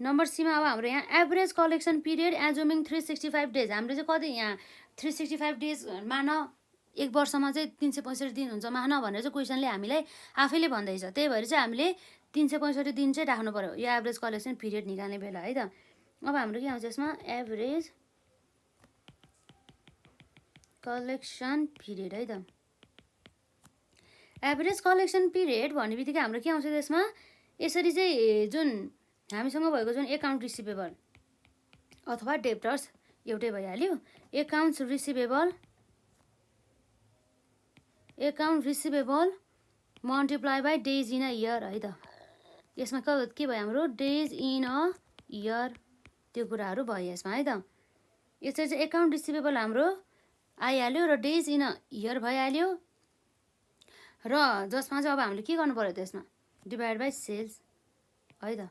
Speaker 1: नम्बर सीमा अब हाम्रो यहाँ एभरेज कलेक्सन पिरियड एजुमिङ 365 डेज हामीले चाहिँ कति यहाँ 365 डेज मान एक वर्षमा चाहिँ 365 दिन हुन्छ मान भनेर चाहिँ क्वेसनले हामीलाई आफैले भन्दैछ, त्यही भएर चाहिँ हामीले 365 दिन चाहिँ राख्नु पर्यो यो एभरेज कलेक्सन पिरियड निकाल्ने बेला है त। अब हाम्रो के आउँछ यसमा एभरेज कलेक्सन पिरियड है त। एभरेज कलेक्सन पिरियड भन्ने बित्तिकै हाम्रो के आउँछ त्यसमा यसरी चाहिँ जुन हामीसँग भएको जुन एकाउन्ट रिसिभेबल अथवा डेप्टर्स एउटै भइहाल्यो, accounts receivable multiply by days in a year है त। यसमा के भयो हाम्रो डेज इन अ इयर त्यो कुराहरू भयो यसमा है त। यसरी चाहिँ एकाउन्ट रिसिभेबल हाम्रो आइहाल्यो र डेज इन अ इयर भइहाल्यो र जसमा चाहिँ अब हामीले के गर्नु पर्यो त्यसमा डिभाइड बाई सेल्स है त,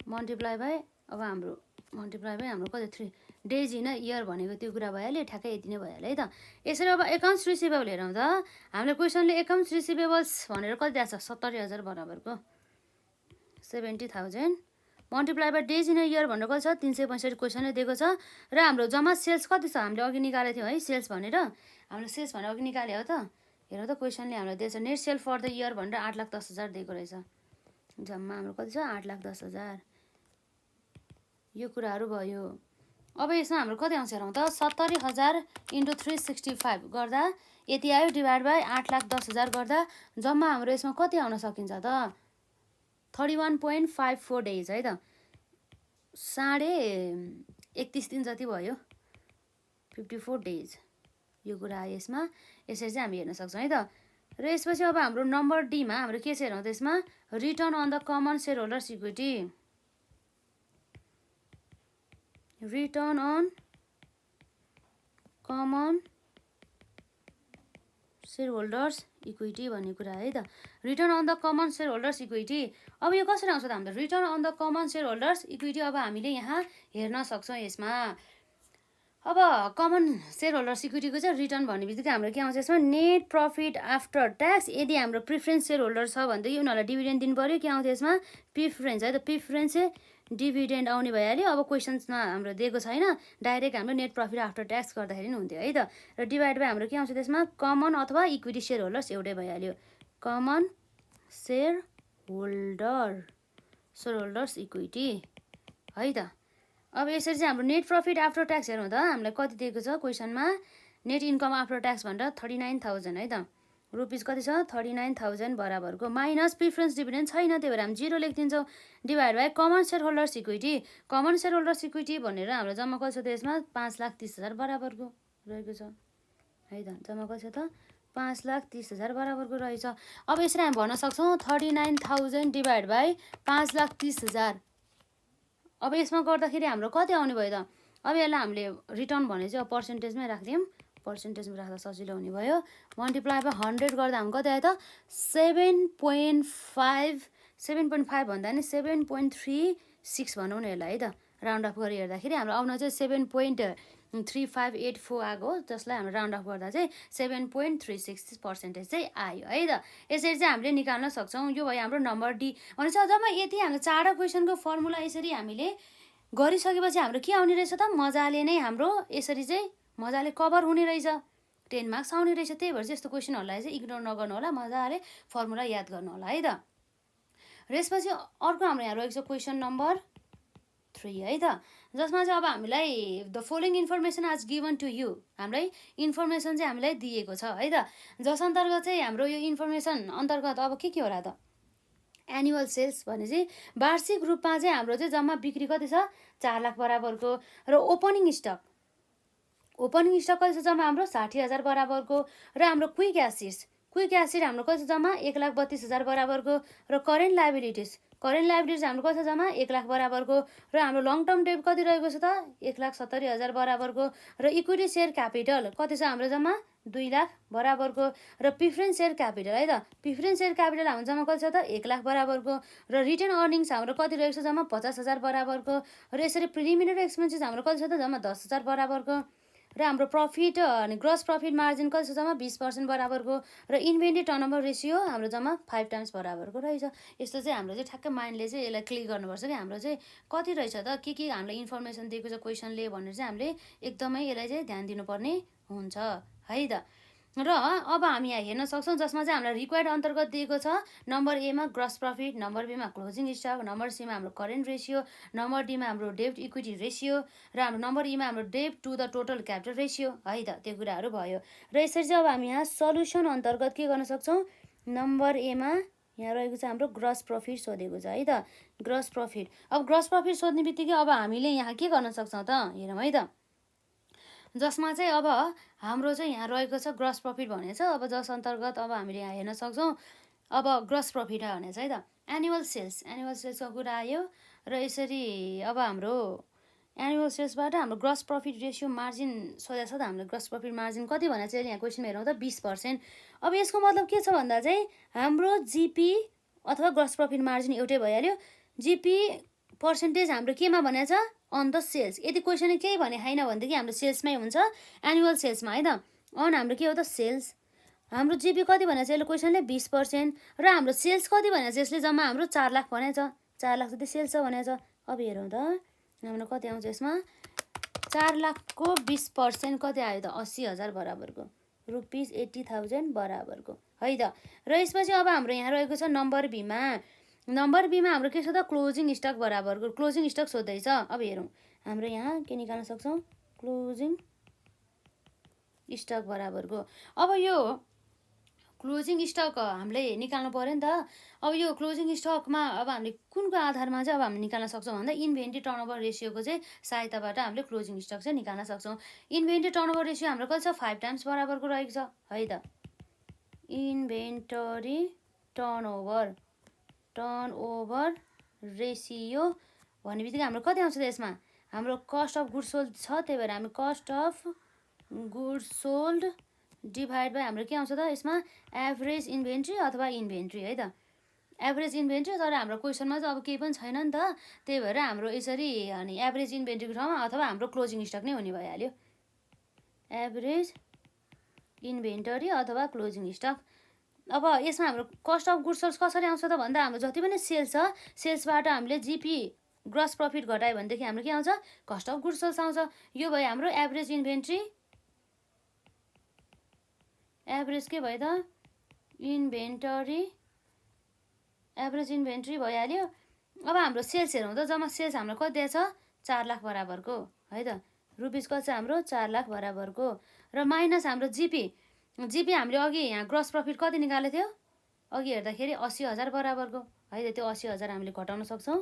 Speaker 1: मल्टिप्लाई बाई अब हाम्रो कति 3 डेज इन अ इयर भनेको त्यो कुरा भइहाल्यो, ठ्याक्कै यति नै भइहाल्यो है त। यसरी अब एकाउन्ट्स रिसिभेबल हेरौँ त, हामीले क्वेसनले एकाउन्ट्स रिसिभेबल्स भनेर कति दिएको छ 70,000 बराबरको 70,000 multiply by days in a year भनेर कति छ 365 क्वेसनले दिएको छ। र हाम्रो जम्मा सेल्स कति छ हामीले अघि निकालेको थियौँ है सेल्स भनेर, हाम्रो सेल्स भनेर अघि निकाल्यो हो त। हेरौँ त क्वेसनले हामीलाई दिएछ net sale for the year भनेर 8,10,000 दिएको रहेछ, जम्मा हाम्रो कति छ 8,10,000 यो कुराहरू भयो। अब यसमा हाम्रो कति आउँछ हेरौँ त 70,000 इन्टु 365 गर्दा यति आयो डिभाइड बाई 8,10,000 गर्दा जम्मा हाम्रो यसमा कति आउन सकिन्छ त 31.54 डेज है त, 31.5 दिन जति भयो 54 डेज यो कुरा आयो यसमा। यसरी चाहिँ हामी हेर्न सक्छौँ है त। र यसपछि अब हाम्रो नम्बर डीमा हाम्रो के छ हेरौँ त यसमा return on the common share holders equity, return on common share holders equity भन्ने कुरा है त, return on the common share holders equity. अब यो कसरी आउँछ त हाम्रो return on the common share holders equity अब हामीले यहाँ हेर्न सक्छौँ यसमा अब कमन सेयर होल्डर्स इक्विटीको चाहिँ रिटर्न भन्ने बित्तिकै हाम्रो के आउँछ यसमा नेट प्रफिट आफ्टर ट्याक्स। यदि हाम्रो प्रिफरेन्स सेयर होल्डर छ भनेदेखि उनीहरूलाई डिभिडेन्ड दिनु पऱ्यो। के आउँछ यसमा प्रिफरेन्स है त, प्रिफरेन्स चाहिँ डिभिडेन्ड आउने भइहाल्यो। अब क्वेसन्समा हाम्रो दिएको छैन, डाइरेक्ट हाम्रो नेट प्रफिट आफ्टर ट्याक्स गर्दाखेरि नि हुन्थ्यो है त। र डिभाइड बाई हाम्रो के आउँछ त्यसमा कमन अथवा इक्विटी सेयर होल्डर्स एउटै भइहाल्यो, कमन सेयर होल्डर्स इक्विटी है त। अब यसरी चाहिँ हाम्रो नेट प्रफिट आफ्टर ट्याक्स हेरौँ त, हामीलाई कति दिएको छ क्वेसनमा, नेट इन्कम आफ्टर ट्याक्स भनेर 39,000 है त। रुपिस कति छ 39,000 बराबरको माइनस प्रिफरेन्स डिभिडेन्ड छैन, त्यही भएर हामी 0 लेखिदिन्छौँ। Divide by common share holders equity. Common share holders equity भनेर हाम्रो जम्मा कति छ त्यसमा 5,30,000 बराबरको रहेको छ है त। जम्मा कति छ त 5,30,000 बराबरको रहेछ। अब यसरी हामी भन्न सक्छौँ 39,000 डिभाइड बाई 5,30,000। अब यसमा गर्दाखेरि हाम्रो कति आउने भयो त। अब यसलाई हामीले रिटर्न भने चाहिँ अब पर्सेन्टेजमै राखिदिउँ, पर्सेन्टेजमा राख्दा सजिलो हुने भयो। मल्टिप्लाई बाई 100 गर्दा हामी कति आयो त 7.5, 7.5 भन्दा नि 7.36 भनौँ न यसलाई है त। राउन्ड अफ गरेर हेर्दाखेरि हाम्रो आउन चाहिँ 7.3584 आएको हो, जसलाई हाम्रो राउन्ड अफ गर्दा चाहिँ 7.36% चाहिँ आयो है त। यसरी चाहिँ हामीले निकाल्न सक्छौँ। यो भयो हाम्रो नम्बर डी। भनेपछि जम्मा यति हाम्रो 4 क्वेसनको फर्मुला यसरी हामीले गरिसकेपछि हाम्रो के आउने रहेछ त, मजाले नै हाम्रो यसरी चाहिँ मजाले कभर हुने रहेछ, 10 मार्क्स आउने रहेछ। त्यही भएर चाहिँ यस्तो क्वेसनहरूलाई चाहिँ इग्नोर नगर्नु होला, मजाले फर्मुला याद गर्नु होला है त। र यसपछि अर्को हाम्रो यहाँ रहेको छ क्वेसन नम्बर 3 है त, जसमा चाहिँ अब हामीलाई द फलोइङ इन्फर्मेसन आज गिभन टु यु, हामीलाई इन्फर्मेसन चाहिँ हामीलाई दिएको छ है त। जस अन्तर्गत चाहिँ हाम्रो यो इन्फर्मेसन अन्तर्गत अब के होला त, एनुअल सेल्स भने चाहिँ वार्षिक रूपमा चाहिँ हाम्रो चाहिँ जम्मा बिक्री कति छ 4 लाख बराबरको। र ओपनिङ स्टक कति छ जम्मा हाम्रो 60,000 बराबरको। र हाम्रो क्विक एसिड हाम्रो कति छ जम्मा 1,32,000 बराबरको। र करेन्ट लाइबिलिटिज हाम्रो कति छ जम्मा 1 लाख बराबरको। र हाम्रो लङ टर्म डेट कति रहेको छ त 1,70,000 बराबरको। र इक्विटी सेयर क्यापिटल कति छ हाम्रो जम्मा 2 लाख बराबरको। र प्रिफरेन्स सेयर क्यापिटल है त, प्रिफरेन्स सेयर क्यापिटल हाम्रो जम्मा कति छ त 1 लाख बराबरको। र रिटेन अर्निङ्स हाम्रो कति रहेको छ जम्मा 50,000 बराबरको। र यसरी प्रिलिमिनरी एक्सपेन्सेस हाम्रो कति छ त जम्मा 10,000 बराबरको। र हाम्रो प्रफिट अनि ग्रस प्रफिट मार्जिन कति छ जम्मा 20% बराबरको। र इन्भेन्ट्री टर्नओभर रेसियो हाम्रो जम्मा 5 टाइम्स बराबरको रहेछ। यस्तो चाहिँ हाम्रो चाहिँ ठ्याक्कै माइन्डले चाहिँ यसलाई क्लिक गर्नुपर्छ कि हाम्रो चाहिँ कति रहेछ त, के हामीलाई इन्फर्मेसन दिएको छ क्वेसनले भनेर चाहिँ हामीले एकदमै यसलाई चाहिँ ध्यान दिनुपर्ने हुन्छ है त। र अब हामी यहाँ हेर्न सक्छौँ जसमा चाहिँ हामीलाई रिक्वायर्ड अन्तर्गत दिएको छ नम्बर एमा ग्रस प्रफिट, नम्बर बीमा क्लोजिङ स्टक, नम्बर सीमा हाम्रो करेन्ट रेसियो, नम्बर डीमा हाम्रो डेब्ट इक्विटी रेसियो, र हाम्रो नम्बर ईमा हाम्रो डेब्ट to the total capital ratio है त। त्यो कुराहरू भयो। र यसरी चाहिँ अब हामी यहाँ सल्युसन अन्तर्गत के गर्न सक्छौँ, नम्बर एमा यहाँ रहेको छ हाम्रो ग्रस प्रफिट सोधेको छ है त, ग्रस प्रफिट। अब ग्रस प्रफिट सोध्ने बित्तिकै अब हामीले यहाँ के गर्न सक्छौँ त हेरौँ है त, जसमा चाहिँ अब हाम्रो चाहिँ यहाँ रहेको छ ग्रस प्रफिट भनेको छ। अब जस अन्तर्गत अब हामीले यहाँ हेर्न सक्छौँ अब ग्रस प्रफिट भनेको छ है त, एनुअल सेल्सको कुरा आयो। र यसरी अब हाम्रो एनुअल सेल्सबाट हाम्रो ग्रस प्रफिट रेसियो मार्जिन सोधेको छ त, हामीले ग्रस प्रफिट मार्जिन कति भनेर चाहिँ यहाँ क्वेसन हेरौँ त 20%। अब यसको मतलब के छ भन्दा चाहिँ हाम्रो जिपी अथवा ग्रस प्रफिट मार्जिन एउटै भइहाल्यो। जिपी पर्सेन्टेज हाम्रो केमा भनेको छ अन द सेल्स। यदि क्वेसनले केही भने छैन भनेदेखि हाम्रो सेल्समै हुन्छ, एनुअल सेल्समा है त। अन हाम्रो के हो त सेल्स। हाम्रो जिपी कति भनेको छ यसले क्वेसनले 20%। र हाम्रो सेल्स कति भनेको छ यसले जम्मा हाम्रो 4 लाख भनेको छ, 4 लाख जति सेल्स छ भनेको छ। अब हेरौँ त हाम्रो कति आउँछ यसमा 4 लाखको 20% कति आयो त 80,000 बराबरको, रुपिस 80,000 बराबरको है त। र यसपछि अब हाम्रो यहाँ रहेको छ नम्बर बीमा हाम्रो के छ त क्लोजिङ स्टक बराबरको, क्लोजिङ स्टक सोध्दैछ। अब हेरौँ हाम्रो यहाँ के निकाल्न सक्छौँ क्लोजिङ स्टक बराबरको। अब यो क्लोजिङ स्टक हामीले निकाल्नु पऱ्यो नि त। अब यो क्लोजिङ स्टकमा अब हामीले कुनको आधारमा चाहिँ अब हामीले निकाल्न सक्छौँ भन्दा इन्भेन्ट्री टर्नओभर रेसियोको चाहिँ सहायताबाट हामीले क्लोजिङ स्टक चाहिँ निकाल्न सक्छौँ। इन्भेन्ट्री टर्नओभर रेसियो हाम्रो कति छ 5 टाइम्स बराबरको रहेको छ है त। इन्भेन्टरी टर्नओभर रेसियो भन्ने बित्तिकै हाम्रो कति आउँछ त यसमा हाम्रो कस्ट अफ गुड्स सोल्ड छ, त्यही भएर हामी cost of goods sold divide by हाम्रो के आउँछ त यसमा एभरेज इन्भेन्ट्री अथवा इन्भेन्ट्री है त, एभरेज इन्भेन्ट्री। तर हाम्रो क्वेसनमा चाहिँ अब केही पनि छैन नि त, त्यही भएर हाम्रो यसरी अनि एभरेज इन्भेन्ट्रीको ठाउँमा अथवा हाम्रो क्लोजिङ स्टक नै हुने भइहाल्यो एभरेज इन्भेन्टरी अथवा क्लोजिङ स्टक। अब यसमा हाम्रो कस्ट अफ गुड्स सोल्ड कसरी आउँछ त भन्दा हाम्रो जति पनि सेल्स छ सेल्सबाट हामीले जिपी ग्रस प्रफिट घटायो भनेदेखि हाम्रो के आउँछ कस्ट अफ गुड्स सोल्ड आउँछ। यो भयो हाम्रो एभरेज इन्भेन्ट्री, एभरेज के भयो त इन्भेन्टरी, एभरेज इन्भेन्ट्री भइहाल्यो। अब हाम्रो सेल्स हेरौँ त, जम्मा सेल्स हाम्रो कति दिएछ 4 लाख बराबरको है त, रुपिस कति छ हाम्रो 4 लाख बराबरको, र माइनस हाम्रो जिपी, जिपी हामीले अघि यहाँ ग्रस प्रफिट कति निकालेको थियो अघि हेर्दाखेरि 80,000 बराबरको है त, त्यो 80,000 हामीले घटाउन सक्छौँ,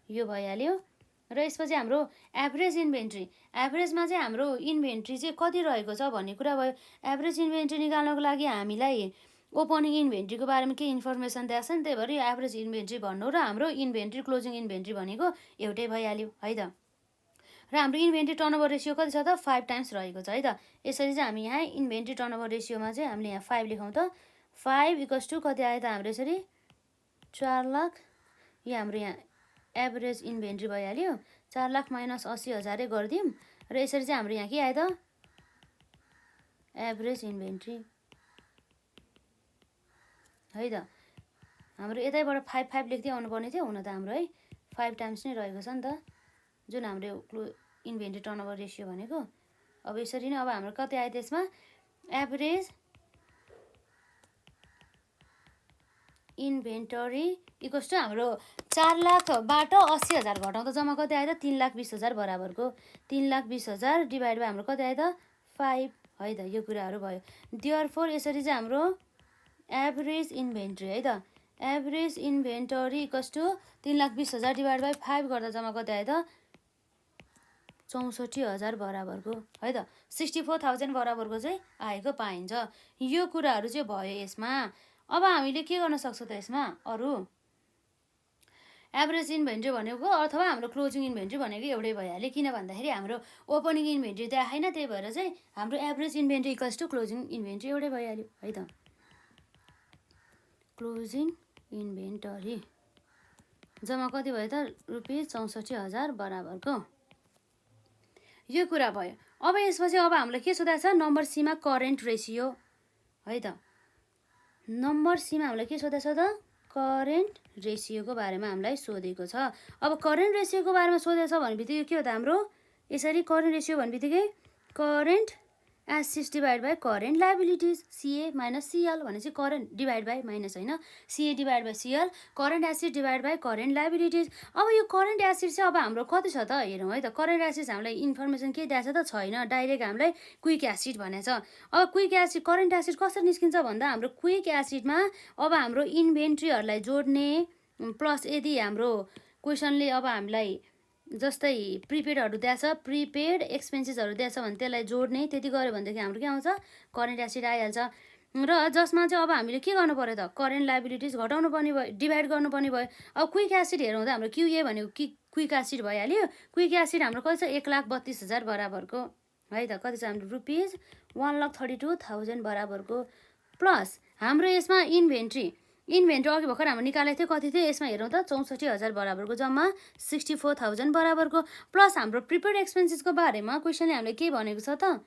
Speaker 1: यो भइहाल्यो। र यसपछि हाम्रो एभरेज इन्भेन्ट्री, एभरेजमा चाहिँ हाम्रो इन्भेन्ट्री चाहिँ कति रहेको छ भन्ने कुरा भयो। एभरेज इन्भेन्ट्री निकाल्नको लागि हामीलाई ओपनिङ इन्भेन्ट्रीको बारेमा केही इन्फर्मेसन दिएको छ नि, त्यही भएर यो एभरेज इन्भेन्ट्री भन्नु र हाम्रो इन्भेन्ट्री क्लोजिङ इन्भेन्ट्री भनेको एउटै भइहाल्यो है त। र हाम्रो इन्भेन्ट्री टर्नओभर रेसियो कति छ त 5 टाइम्स रहेको छ है त। यसरी चाहिँ हामी यहाँ इन्भेन्ट्री टर्नओभर रेसियोमा चाहिँ हामीले यहाँ 5 लेखौँ त, 5 इक्वल्स टु कति आयो त हाम्रो यसरी 4 लाख, यो हाम्रो यहाँ एभरेज इन्भेन्ट्री भइहाल्यो। 4 लाख माइनस 80,000 गरिदिउँ र यसरी चाहिँ हाम्रो यहाँ के आयो त एभरेज इन्भेन्ट्री है त। हाम्रो यतैबाट 5 लेख्दै आउनुपर्ने थियो, हुन त हाम्रो है 5 टाइम्स नै रहेको छ नि त जुन हाम्रो इन्भेन्ट्री टर्नओभर रेसियो भनेको। अब यसरी नै अब हाम्रो कति आयो त्यसमा एभरेज इन्भेन्टरी इक्वल्स टु हाम्रो 4 लाखबाट 80,000 घटाउँदा जम्मा कति आयो त 3,20,000 बराबरको, 3,20,000 डिभाइड बाई हाम्रो कति आयो त 5 है त। यो कुराहरू भयो। देयरफोर यसरी चाहिँ हाम्रो एभरेज इन्भेन्ट्री है त, average inventory equals to 3,20,000 divide by 5 गर्दा जम्मा कति आयो त 64,000 बराबरको है त, 64,000 बराबरको चाहिँ आएको पाइन्छ। यो कुराहरू चाहिँ भयो यसमा। अब हामीले के गर्न सक्छौँ त यसमा अरू एभरेज इन्भेन्ट्री भनेको अथवा हाम्रो क्लोजिङ इन्भेन्ट्री भनेको एउटै भइहाल्यो, किन भन्दाखेरि हाम्रो ओपनिङ इन्भेन्ट्री त आएन, त्यही भएर चाहिँ हाम्रो average inventory equals to closing inventory एउटै भइहाल्यो है त। क्लोजिङ इन्भेन्टरी जम्मा कति भयो त रुपिस 64,000 बराबरको, यो कुरा भयो। अब यसपछि अब हामीलाई के सोधेको छ नम्बर सीमा करेन्ट रेसियो है त। नम्बर सीमा हामीलाई के सोधेको छ त करेन्ट रेसियोको बारेमा हामीलाई सोधेको छ। अब करेन्ट रेसियोको बारेमा सोधेको छ भने बित्तिकै के हो त हाम्रो यसरी करेन्ट रेसियो भन्ने बित्तिकै current assets divide by current liabilities, सिए माइनस सिएल भनेपछि करेन्ट डिभाइड बाई माइनस होइन सिए divide by Cl, current asset divide by current liabilities. अब यो करेन्ट एसेट चाहिँ अब हाम्रो कति छ त हेरौँ है त। करेन्ट एसेट्स हामीलाई इन्फर्मेसन के दिएको छ त छैन, डाइरेक्ट हामीलाई क्विक एसिड भनेको छ। अब क्विक एसिड करेन्ट एसिड कसरी निस्किन्छ भन्दा हाम्रो क्विक एसिडमा अब हाम्रो इन्भेन्ट्रीहरूलाई जोड्ने प्लस यदि हाम्रो क्वेसनले अब हामीलाई जस्तै प्रिपेडहरू दिएछ, प्रिपेड एक्सपेन्सेसहरू दिएछ भने त्यसलाई जोड्ने त्यति गऱ्यो भनेदेखि हाम्रो के आउँछ करेन्ट एसिड आइहाल्छ। र जसमा चाहिँ अब हामीले के गर्नु पर्यो त करेन्ट लायबिलिटिज घटाउनु पर्ने भयो, डिभाइड गर्नुपर्ने भयो। अब क्विक एसिड हेरौँ त हाम्रो क्युए भनेको क्विक एसिड भइहाल्यो। क्विक एसिड हाम्रो कति छ 1,32,000 बराबरको है त, कति छ हाम्रो रुपिस 1,32,000 बराबरको, प्लस हाम्रो यसमा इन्भेन्ट्री अघि भर्खर हाम्रो निकालेको थियो कति थियो यसमा हेरौँ त 64,000 बराबरको, जम्मा 64,000 बराबरको, प्लस हाम्रो प्रिपेड एक्सपेन्सेसको बारेमा क्वेसनले हामीले के भनेको छ त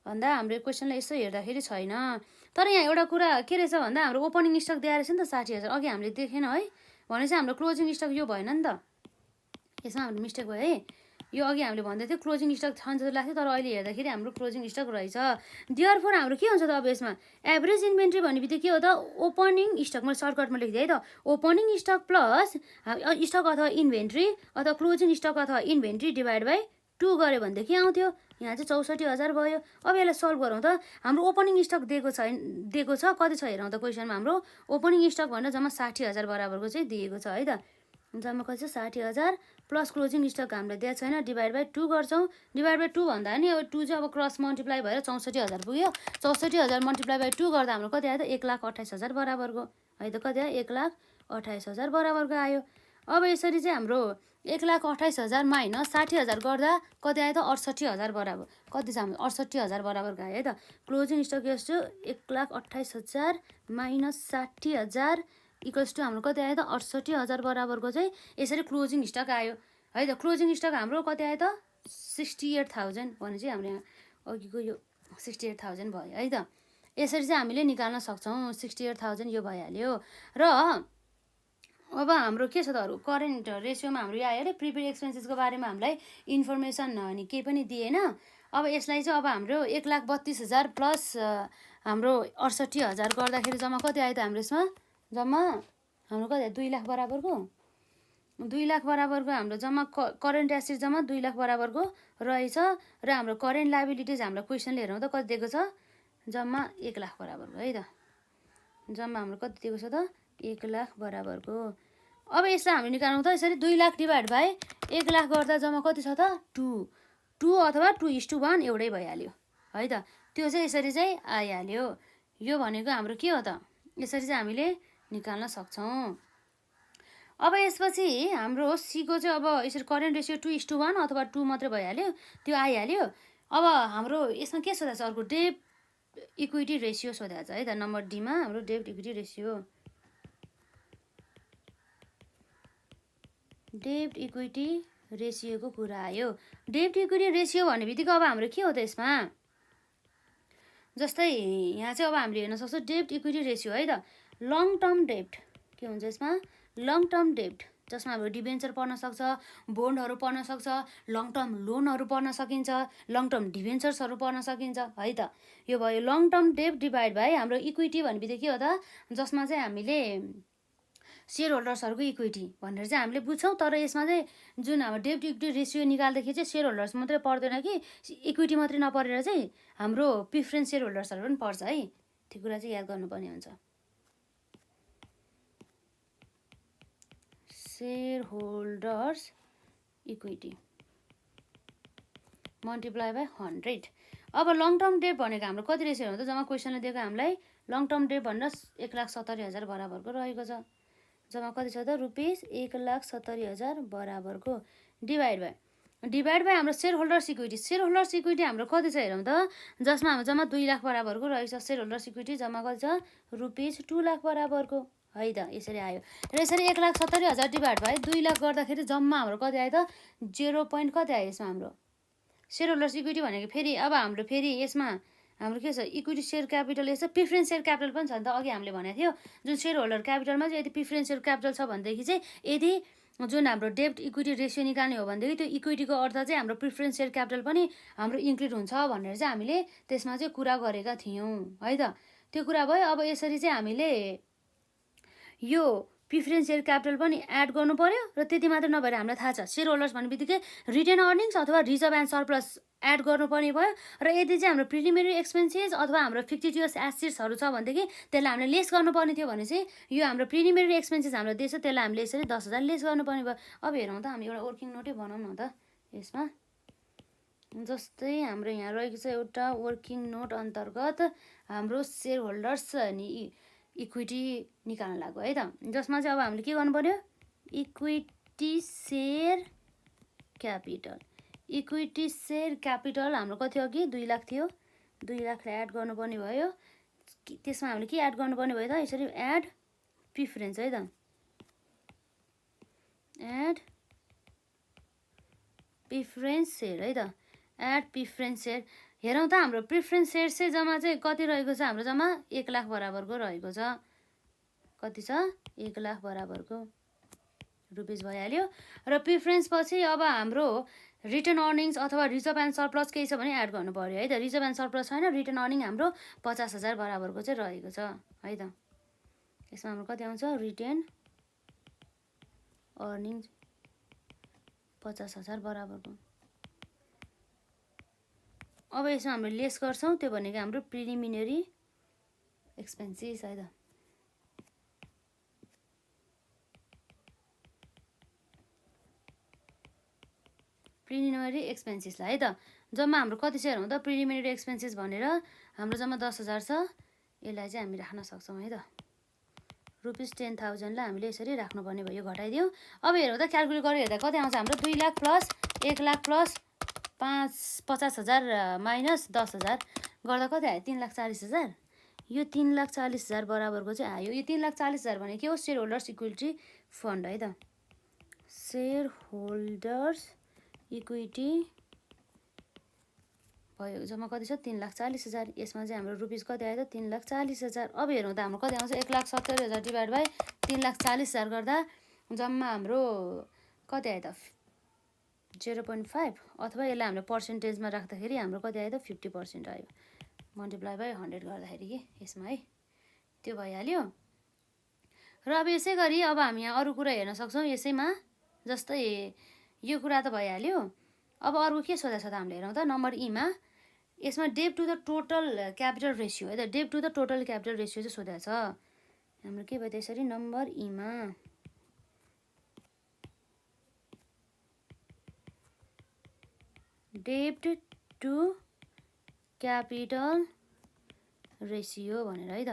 Speaker 1: भन्दा हाम्रो क्वेसनलाई यसो हेर्दाखेरि छैन। तर यहाँ एउटा कुरा के रहेछ भन्दा हाम्रो ओपनिङ स्टक दिएर रहेछ नि त 60,000 अघि हामीले देखेन है, भनेपछि हाम्रो क्लोजिङ स्टक यो भएन नि त, यसमा हाम्रो मिस्टेक भयो है। यो अघि हामीले भन्दै थियो क्लोजिङ स्टक छ जस्तो लाग्थ्यो, तर अहिले हेर्दाखेरि हाम्रो क्लोजिङ स्टक रहेछ। देयरफोर हाम्रो के हुन्छ त अब यसमा एभरेज इन्भेन्ट्री भन्ने बित्तिकै के हो त ओपनिङ स्टक, मैले सर्टकटमा लेखिदिएँ है त, ओपनिङ स्टक प्लस स्टक अथवा इन्भेन्ट्री अथवा क्लोजिङ स्टक अथवा इन्भेन्ट्री डिभाइड बाई 2 गऱ्यो भनेदेखि आउँथ्यो, यहाँ चाहिँ 64,000 भयो। अब यसलाई सल्भ गरौँ त, हाम्रो ओपनिङ स्टक दिएको छ कति छ हेरौँ त क्वेसनमा हाम्रो ओपनिङ स्टक भनेर जम्मा 60,000 बराबरको चाहिँ दिएको छ है त, जम्मा कति छ 60,000 प्लस क्लोजिङ स्टक हामीलाई दिएको छैन, डिभाइड बाई 2 गर्छौँ। डिभाइड बाई 2 भन्दा नि अब 2 चाहिँ अब क्रस मल्टिप्लाई भएर 64,000 पुग्यो, 64,000 मल्टिप्लाई बाई 2 गर्दा हाम्रो कति आयो त 1,28,000 बराबरको है त, कति आयो 1,28,000 बराबरको आयो। अब यसरी चाहिँ हाम्रो 1,28,000 माइनस 60,000 गर्दा कति आयो त 68,000 बराबर, कति छ हाम्रो 68,000 बराबरको आयो है त। क्लोजिङ स्टक यस्तो 1,28,000 माइनस 60,000 इक्वल्स टु हाम्रो कति आयो त 68,000 बराबरको चाहिँ यसरी क्लोजिङ स्टक आयो है त। क्लोजिङ स्टक हाम्रो कति आयो त 68,000 भने चाहिँ हाम्रो यहाँ अघिको यो 68,000 भयो है त। यसरी चाहिँ हामीले निकाल्न सक्छौँ। 68,000 यो भइहाल्यो। र अब हाम्रो के छ त अरू करेन्ट रेसियोमा हाम्रो यो आयो अरे प्रिपेड एक्सपेन्सेसको बारेमा हामीलाई इन्फर्मेसन नि केही पनि दिएन। अब यसलाई चाहिँ अब हाम्रो 1,32,000 प्लस हाम्रो 68,000 गर्दाखेरि जम्मा कति आयो त हाम्रो यसमा जम्मा हाम्रो कति आयो 2 लाख बराबरको 2 लाख बराबरको हाम्रो जम्मा करेन्ट एसेट जम्मा 2 लाख बराबरको रहेछ। र हाम्रो करेन्ट लाइबिलिटिज हाम्रो क्वेसनले हेरौँ त कति दिएको छ जम्मा 1 लाख बराबरको है त। जम्मा हाम्रो कति दिएको छ त 1 लाख बराबरको। अब यसलाई हामी निकाल्नु त यसरी 2 लाख डिभाइड बाई 1 लाख गर्दा जम्मा कति छ त 2 अथवा 2:1 एउटै भइहाल्यो है त। त्यो चाहिँ यसरी चाहिँ आइहाल्यो। यो भनेको हाम्रो के हो त यसरी चाहिँ हामीले निकाल्न सक्छौँ। अब यसपछि हाम्रो सीको चाहिँ अब यसरी करेन्ट रेसियो 2:1 अथवा 2 मात्रै भइहाल्यो त्यो आइहाल्यो। अब हाम्रो यसमा के सोधेको छ अर्को डेब्ट इक्विटी रेसियो सोधेको छ है त। नम्बर डीमा हाम्रो डेब्ट इक्विटी रेसियो डेब्ट इक्विटी रेसियोको कुरा आयो। डेब्ट इक्विटी रेसियो भन्ने बित्तिकै अब हाम्रो के हो त यसमा जस्तै यहाँ चाहिँ अब हामीले हेर्न सक्छौँ डेब्ट इक्विटी रेसियो है त। लङ टर्म डेब्ट के हुन्छ यसमा लङ टर्म डेब्ट जसमा हाम्रो डिभेन्चर पर्न सक्छ बोन्डहरू पर्न सक्छ लङ टर्म लोनहरू पर्न सकिन्छ लङ टर्म डिभेन्चर्सहरू पर्न सकिन्छ है त। यो भयो लङ टर्म डेब्ट डिभाइड बाई हाम्रो इक्विटी भन्ने बित्तिकै के हो त जसमा चाहिँ हामीले सेयर होल्डर्सहरूको इक्विटी भनेर चाहिँ हामीले बुझ्छौँ। तर यसमा चाहिँ जुन हाम्रो डेब्ट इक्विटी रेसियो निकाल्दाखेरि चाहिँ सेयर होल्डर्स मात्रै पर्दैन कि इक्विटी मात्रै नपरेर चाहिँ हाम्रो प्रिफरेन्स सेयर होल्डर्सहरू पनि पर्छ है। त्यो कुरा चाहिँ याद गर्नुपर्ने हुन्छ। Share holders equity multiply by 100। अब लङ टर्म डेब्ट भनेको हाम्रो कति रेसियो हो त जम्मा क्वेसनले दिएको हामीलाई लङ टर्म डेब्ट भनेर 1,70,000 बराबरको रहेको छ। जम्मा कति छ त रुपिस 1,70,000 बराबरको डिभाइड बाई हाम्रो सेयर होल्डर्स इक्विटी हाम्रो कति छ हेरौँ त जसमा हाम्रो जम्मा 2 लाख बराबरको रहेछ। सेयर होल्डर्स इक्विटी जम्मा कति छ रुपिस 2 लाख बराबरको है त। यसरी आयो र यसरी 1,70,000 डिभाइड बाई 2 लाख गर्दाखेरि जम्मा हाम्रो कति आयो त 0 पोइन्ट कति आयो यसमा हाम्रो सेयर होल्डर्स इक्विटी भनेको फेरि अब हाम्रो फेरि यसमा हाम्रो के छ इक्विटी सेयर क्यापिटल यस्तो प्रिफरेन्स सेयर क्यापिटल पनि छ नि त। अघि हामीले भनेको थियो जुन सेयर होल्डर क्यापिटलमा चाहिँ यदि प्रिफरेन्स सेयर क्यापिटल छ भनेदेखि चाहिँ यदि जुन हाम्रो डेब्ट इक्विटी रेसियो निकाल्ने हो भनेदेखि त्यो इक्विटीको अर्थ चाहिँ हाम्रो प्रिफरेन्स सेयर क्यापिटल पनि हाम्रो इन्क्लुड हुन्छ भनेर चाहिँ हामीले त्यसमा चाहिँ कुरा गरेका थियौँ है त। त्यो कुरा भयो। अब यसरी चाहिँ हामीले यो प्रिफरेन्स सेयर क्यापिटल पनि एड गर्नु पर्यो र त्यति मात्र नभएर हामीलाई थाहा छ सेयर होल्डर्स भन्ने बित्तिकै रिटेन अर्निङ्स अथवा रिजर्भ एन्ड सरप्लस एड गर्नुपर्ने भयो। र यदि चाहिँ हाम्रो प्रिलिमिनरी एक्सपेन्सेस अथवा हाम्रो फिक्टिटियस एसेट्सहरू छ भनेदेखि त्यसलाई हामीले लेस गर्नुपर्ने थियो भने चाहिँ यो हाम्रो प्रिलिमिनरी एक्सपेन्सेस हाम्रो दिएछ त्यसलाई हामीले यसरी 10,000 लेस गर्नुपर्ने भयो। अब हेरौँ त हामी एउटा वर्किङ नोटै बनाउँ न त यसमा। जस्तै हाम्रो यहाँ रहेको छ एउटा वर्किङ नोट अन्तर्गत हाम्रो सेयर होल्डर्स नि इक्विटी निकाल्न लाग्यो है त। जसमा चाहिँ अब हामीले के गर्नु पर्यो इक्विटी सेयर क्यापिटल हाम्रो कति थियो कि 2 लाख थियो 2 लाखलाई एड गर्नुपर्ने भयो। त्यसमा हामीले के एड गर्नुपर्ने भयो त यसरी एड प्रिफरेन्स है त एड प्रिफरेन्स सेयर है त एड प्रिफरेन्स सेयर। हेरौँ त हाम्रो प्रिफरेन्स सेयर चाहिँ जम्मा चाहिँ कति रहेको छ हाम्रो जम्मा 1 लाख बराबरको रहेको छ। कति छ 1 लाख बराबरको रुपिस भइहाल्यो। र प्रिफरेन्स पछि अब हाम्रो रिटर्न अर्निङ्स अथवा रिजर्भ एन्ड सरप्लस केही छ भने एड गर्नु पर्यो है त। रिजर्भ एन्ड सरप्लस छैन रिटर्न अर्निङ हाम्रो 50,000 बराबरको चाहिँ रहेको छ है त। यसमा हाम्रो कति आउँछ रिटर्न अर्निङ 50,000 बराबरको। अब यसमा हामीले लेस गर्छौँ त्यो भनेको हाम्रो प्रिलिमिनरी एक्सपेन्सेस है त। प्रिलिमिनरी एक्सपेन्सेसलाई है त जम्मा हाम्रो कति छ हेरौँ त प्रिलिमिनरी एक्सपेन्सेस भनेर हाम्रो जम्मा 10,000 छ। यसलाई चाहिँ हामी राख्न सक्छौँ है त रुपिस 10,000लाई हामीले यसरी राख्नुपर्ने भयो घटाइदिउँ। अब हेरौँ त क्यालकुलेट गरेर हेर्दा कति आउँछ हाम्रो 2 lakh plus 1 lakh plus 50,000 minus 10,000 गर्दा कति आयो 3,40,000। यो 3,40,000 बराबरको चाहिँ आयो। यो 3,40,000 भने के हो सेयर होल्डर्स इक्विटी फन्ड है त सेयर होल्डर्स इक्विटी भयो जम्मा कति छ 3,40,000। यसमा चाहिँ हाम्रो रुपिस कति आयो त 3,40,000। अब हेरौँ त हाम्रो कति आउँछ 1,70,000 डिभाइड बाई 3,40,000 गर्दा जम्मा हाम्रो कति आयो त 0.5 अथवा यसलाई हामीले पर्सेन्टेजमा राख्दाखेरि हाम्रो कति आयो त 50% आयो मल्टिप्लाई बाई 100 गर्दाखेरि कि यसमा है त्यो भइहाल्यो। र अब यसै गरी अब हामी यहाँ अरू कुरा हेर्न सक्छौँ यसैमा जस्तै यो कुरा त भइहाल्यो। अब अरू के सोधेको छ त हामीले हेरौँ त नम्बर ईमा यसमा debt to the total capital ratio है त debt to the total capital ratio चाहिँ सोधेको छ हाम्रो के भयो त यसरी नम्बर ईमा डेट टु क्यापिटल रेसियो भनेर है त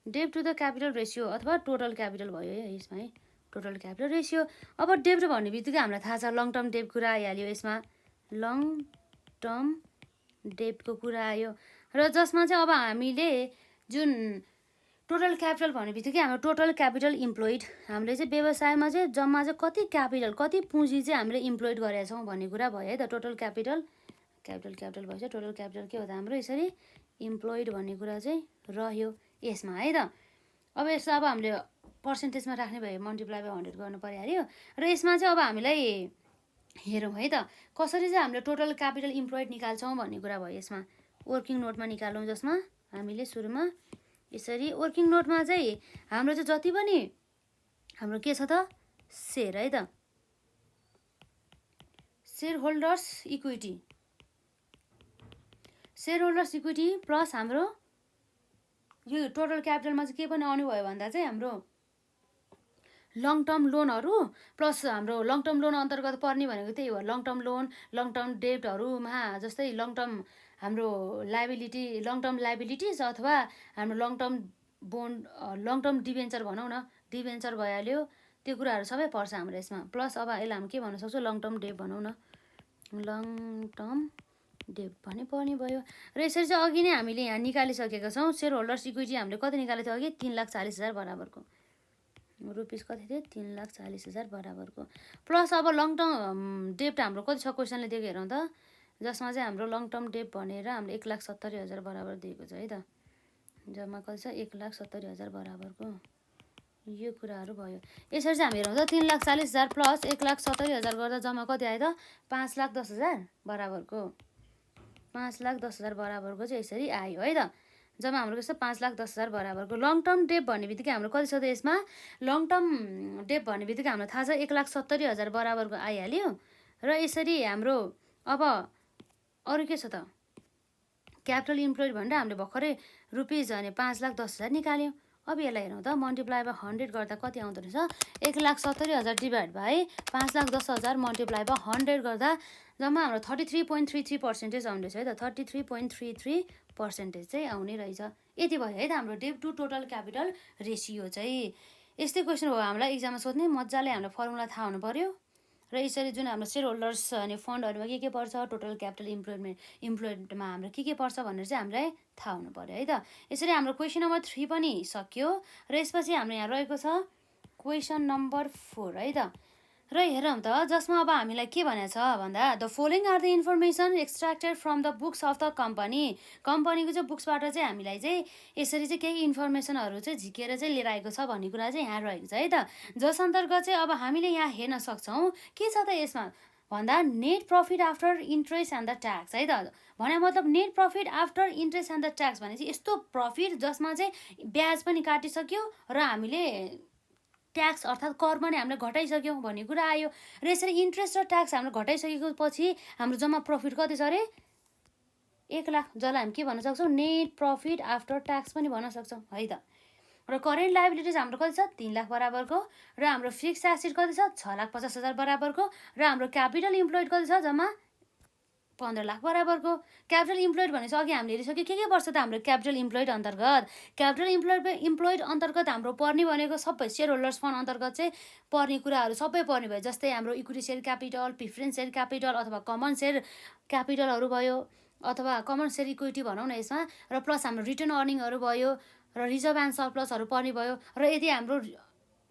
Speaker 1: debt to the capital ratio अथवा टोटल क्यापिटल भयो है यसमा है टोटल क्यापिटल रेसियो। अब डेट भन्ने बित्तिकै हामीलाई थाहा छ लङ टर्म डेट कुरा आइहाल्यो यसमा लङ टर्म डेटको कुरा आयो र जसमा चाहिँ अब हामीले जुन टोटल क्यापिटल भन्ने बित्तिकै हाम्रो टोटल क्यापिटल इम्प्लोइड हामीले चाहिँ व्यवसायमा चाहिँ जम्मा चाहिँ कति क्यापिटल कति पुँजी चाहिँ हामीले इम्प्लोइड गरेका छौँ भन्ने कुरा भयो है त टोटल क्यापिटल क्यापिटल भएछ टोटल क्यापिटल के हो त हाम्रो यसरी इम्प्लोइड भन्ने कुरा चाहिँ रह्यो यसमा है त। अब यसो अब हामीले पर्सेन्टेजमा राख्ने भयो मल्टिप्लाई बाई 100 गर्नु परिहाल्यो र यसमा चाहिँ अब हामीलाई हेरौँ है त कसरी चाहिँ हामीले टोटल क्यापिटल इम्प्लोइड निकाल्छौँ भन्ने कुरा भयो यसमा वर्किङ नोटमा निकालौँ जसमा हामीले सुरुमा यसरी वर्किङ नोटमा चाहिँ हाम्रो चाहिँ जति पनि हाम्रो के छ त सेयर है त सेयर होल्डर्स इक्विटी प्लस हाम्रो यो टोटल क्यापिटलमा चाहिँ के पनि आउनु भयो भन्दा चाहिँ हाम्रो लङ टर्म लोनहरू प्लस हाम्रो लङ टर्म लोन अन्तर्गत पर्ने भनेको त्यही हो long term loan long term डेब्टहरूमा जस्तै लङ टर्म हाम्रो लङ टर्म लाइबिलिटिज अथवा हाम्रो लङ टर्म डिभेन्चर भनौँ न डिभेन्चर भइहाल्यो त्यो कुराहरू सबै पर्छ हाम्रो यसमा प्लस अब यसलाई हामी के भन्न सक्छौँ लङ टर्म डेब भनौँ न लङ टर्म डेब भन्ने पर्ने भयो र यसरी चाहिँ अघि नै हामीले यहाँ निकालिसकेका छौँ सेयर होल्डर्स इक्विटी हामीले कति निकालेको थियो अघि 3,40,000 बराबरको रुपिस कति थियो 3,40,000 बराबरको प्लस अब लङ टर्म डेब्ट हाम्रो कति छ क्वेसनले दिएको हेरौँ त जसमा चाहिँ हाम्रो लङ टर्म डेब्ट भनेर हामीले 1,70,000 बराबर दिएको छ है त जम्मा कति छ 1,70,000 बराबरको यो कुराहरू भयो। यसरी चाहिँ हामी हेरौँ त 3,40,000 प्लस 1,70,000 गर्दा जम्मा कति आयो त 5,10,000 बराबरको 5,10,000 बराबरको चाहिँ यसरी आयो है त जम्मा हाम्रो कस्तो 5,10,000 बराबरको लङ टर्म डेप भन्ने बित्तिकै हाम्रो कति छ त यसमा लङ टर्म डेप भन्ने बित्तिकै हाम्रो थाहा छ 1,70,000 बराबरको आइहाल्यो र यसरी हाम्रो अब अरू के छ त क्यापिटल इम्प्लोइड भनेर हामीले भर्खरै रुपिस भने 5,10,000 निकाल्यौँ। अब यसलाई हेरौँ त मल्टिप्लाई बाई 100 गर्दा कति आउँदो रहेछ 1,70,000 डिभाइड बाई 5,10,000 मल्टिप्लाई बाई 100 गर्दा जम्मा हाम्रो 33.33% आउने रहेछ है त 33.33% चाहिँ आउने रहेछ। यति भयो है त हाम्रो debt to total capital ratio चाहिँ। यस्तै क्वेसन हो हामीलाई इक्जाममा सोध्ने मजाले हामीलाई फर्मुला थाहा हुनु पर्यो र यसरी जुन हाम्रो सेयर होल्डर्स अनि फन्डहरूमा के पर्छ टोटल क्यापिटल इम्प्लोइडमा हाम्रो के पर्छ भनेर चाहिँ हामीलाई थाहा हुनु पर्यो है त। यसरी हाम्रो क्वेसन नम्बर 3 पनि सक्यो र यसपछि हाम्रो यहाँ रहेको छ क्वेसन नम्बर 4 है त र हेरौँ त जसमा अब हामीलाई के भनेको छ भन्दा the following are the information extracted from the books of the कम्पनीको चाहिँ बुक्सबाट चाहिँ हामीलाई चाहिँ यसरी चाहिँ केही इन्फर्मेसनहरू चाहिँ झिकेर चाहिँ लिएर आएको छ भन्ने कुरा चाहिँ यहाँ रहेको छ है त जस अन्तर्गत चाहिँ अब हामीले यहाँ हेर्न सक्छौँ के छ त यसमा भन्दा net profit after interest and the tax है त भने मतलब net profit after interest and the tax भने चाहिँ यस्तो प्रफिट जसमा चाहिँ ब्याज पनि काटिसक्यो र हामीले ट्याक्स अर्थात् कर पनि हामीले घटाइसक्यौँ भन्ने कुरा आयो र यसरी इन्ट्रेस्ट र ट्याक्स हामीले घटाइसकेको पछि हाम्रो जम्मा प्रफिट कति छ अरे 1 लाख जसलाई हामी के भन्न सक्छौँ नेट प्रफिट आफ्टर ट्याक्स पनि भन्न सक्छौँ है त र करेन्ट लाइबिलिटिज हाम्रो कति छ 3 लाख बराबरको र हाम्रो फिक्स एसेट कति छ 6,50,000 बराबरको र हाम्रो क्यापिटल इम्प्लोइड कति छ जम्मा 15 लाख बराबरको। क्यापिटल इम्प्लोइड भनेपछि अघि हामीले हेरिसक्यो के पर्छ त हाम्रो क्यापिटल इम्प्लोइड अन्तर्गत हाम्रो पर्ने भनेको सबै सेयर होल्डर्स फन्ड अन्तर्गत चाहिँ पर्ने कुराहरू सबै पर्ने भयो जस्तै हाम्रो equity share capital preference share capital अथवा कमन सेयर क्यापिटलहरू भयो अथवा कमन सेयर इक्विटी भनौँ न यसमा र प्लस हाम्रो रिटर्न अर्निङहरू भयो र रिजर्भ एन्ड सरप्लसहरू पर्ने भयो र यदि हाम्रो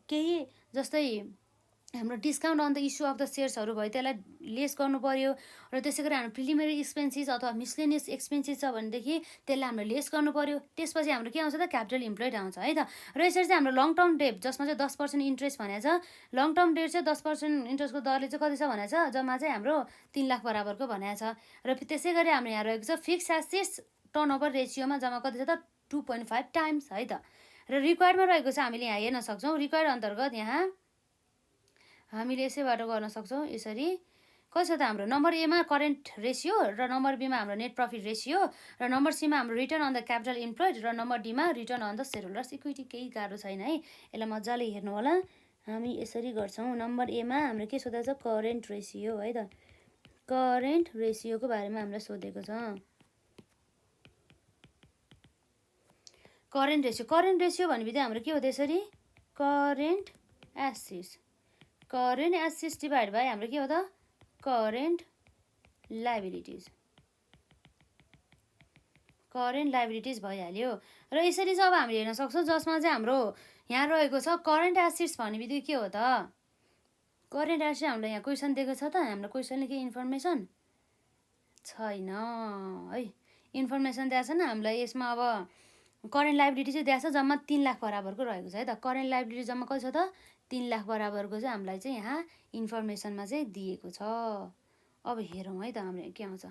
Speaker 1: केही जस्तै हाम्रो discount on the issue of the सेयर्सहरू भयो त्यसलाई लेस गर्नु पऱ्यो र त्यसै गरी हाम्रो प्रिलिमिनरी एक्सपेन्सेस अथवा मिसलेनियस एक्सपेन्सेस छ भनेदेखि त्यसलाई हाम्रो लेस गर्नु पऱ्यो। त्यसपछि हाम्रो के आउँछ त क्यापिटल इम्प्लोइड आउँछ है त। र यसरी चाहिँ हाम्रो लङ टर्म डेट जसमा चाहिँ 10% इन्ट्रेस्ट भनेको छ, लङ टर्म डेट चाहिँ 10% इन्ट्रेस्टको दरले चाहिँ कति छ भनेको छ, जम्मा चाहिँ हाम्रो 3 लाख बराबरको भनेको छ। र त्यसै गरी हाम्रो यहाँ रहेको छ फिक्स एसेट्स टर्नओभर रेसियोमा जम्मा कति छ त 2.5 टाइम्स है त। र रिक्वायर्डमा रहेको छ हामीले यहाँ हेर्न सक्छौँ। रिक्वायर्ड अन्तर्गत यहाँ हामीले यसैबाट गर्न सक्छौँ। यसरी कति छ त हाम्रो नम्बर एमा करेन्ट रेसियो र नम्बर बीमा हाम्रो नेट प्रफिट रेसियो र नम्बर सीमा हाम्रो return on the capital employed र नम्बर डीमा return on the share holders equity. केही गाह्रो छैन है, यसलाई मजाले हेर्नु होला। हामी यसरी गर्छौँ। नम्बर एमा हाम्रो के सोधेको छ, करेन्ट रेसियो है त। करेन्ट रेसियोको बारेमा हामीलाई सोधेको छ। करेन्ट रेसियो भन्ने बित्तिकै हाम्रो के हो त, यसरी करेन्ट एसेट्स डिभाइड बाई हाम्रो के हो त, करेन्ट लाइबिलिटिज भइहाल्यो। र यसरी चाहिँ अब हामीले हेर्न सक्छौँ जसमा चाहिँ हाम्रो यहाँ रहेको छ करेन्ट एसेट्स भन्ने बित्तिकै के हो त, करेन्ट एसेट्स हाम्रो यहाँ क्वेसन दिएको छ त, हाम्रो क्वेसनले के इन्फर्मेसन छैन है, इन्फर्मेसन दिएको छैन हामीलाई। यसमा अब करेन्ट लाइबिलिटी चाहिँ दिएको छ जम्मा 3 लाख बराबरको रहेको छ है त। करेन्ट लाइबिलिटी जम्मा कति छ त, 3 लाख बराबरको चाहिँ हामीलाई चाहिँ यहाँ इन्फर्मेसनमा चाहिँ दिएको छ। अब हेरौँ है त हाम्रो के आउँछ।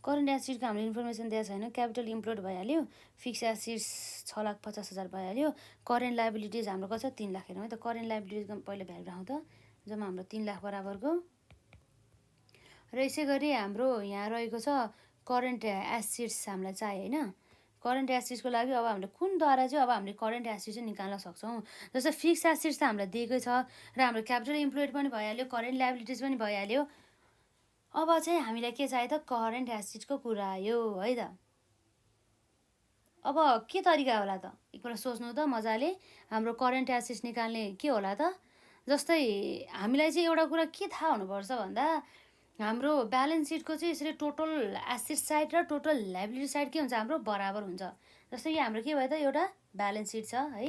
Speaker 1: करेन्ट एसेट्सको हाम्रो इन्फर्मेसन दिएको छैन। क्यापिटल इम्प्लोइड भइहाल्यो, फिक्स एसेट्स 6,50,000 भइहाल्यो, करेन्ट लाइबिलिटिज हाम्रो कति छ 3 लाख। हेरौँ है त, करेन्ट लाइबिलिटिजको पहिला भ्यालु राखौँ त, जम्मा हाम्रो 3 लाख बराबरको। र यसै गरी हाम्रो यहाँ रहेको छ करेन्ट एसेट्स हामीलाई चाहियो होइन। करेन्ट एसेट्सको लागि अब हामीले कुनद्वारा चाहिँ अब हामीले करेन्ट एसेट्स चाहिँ निकाल्न सक्छौँ। जस्तै फिक्स एसेट्स त हामीलाई दिएकै छ र हाम्रो क्यापिटल इम्प्लोइड पनि भइहाल्यो, करेन्ट लाइबिलिटिज पनि भइहाल्यो। अब चाहिँ हामीलाई के चाहियो त, करेन्ट एसेट्सको कुरा आयो है त। अब के तरिका होला त, एकपल्ट सोच्नु त मजाले। हाम्रो करेन्ट एसेट्स निकाल्ने के होला त, जस्तै हामीलाई चाहिँ एउटा कुरा के थाहा हुनुपर्छ भन्दा, हाम्रो ब्यालेन्स सिटको चाहिँ यसरी टोटल एसेट साइड र टोटल लाइबिलिटी साइड के हुन्छ, हाम्रो बराबर हुन्छ। जस्तै यो हाम्रो के भयो त, एउटा ब्यालेन्स सिट छ है,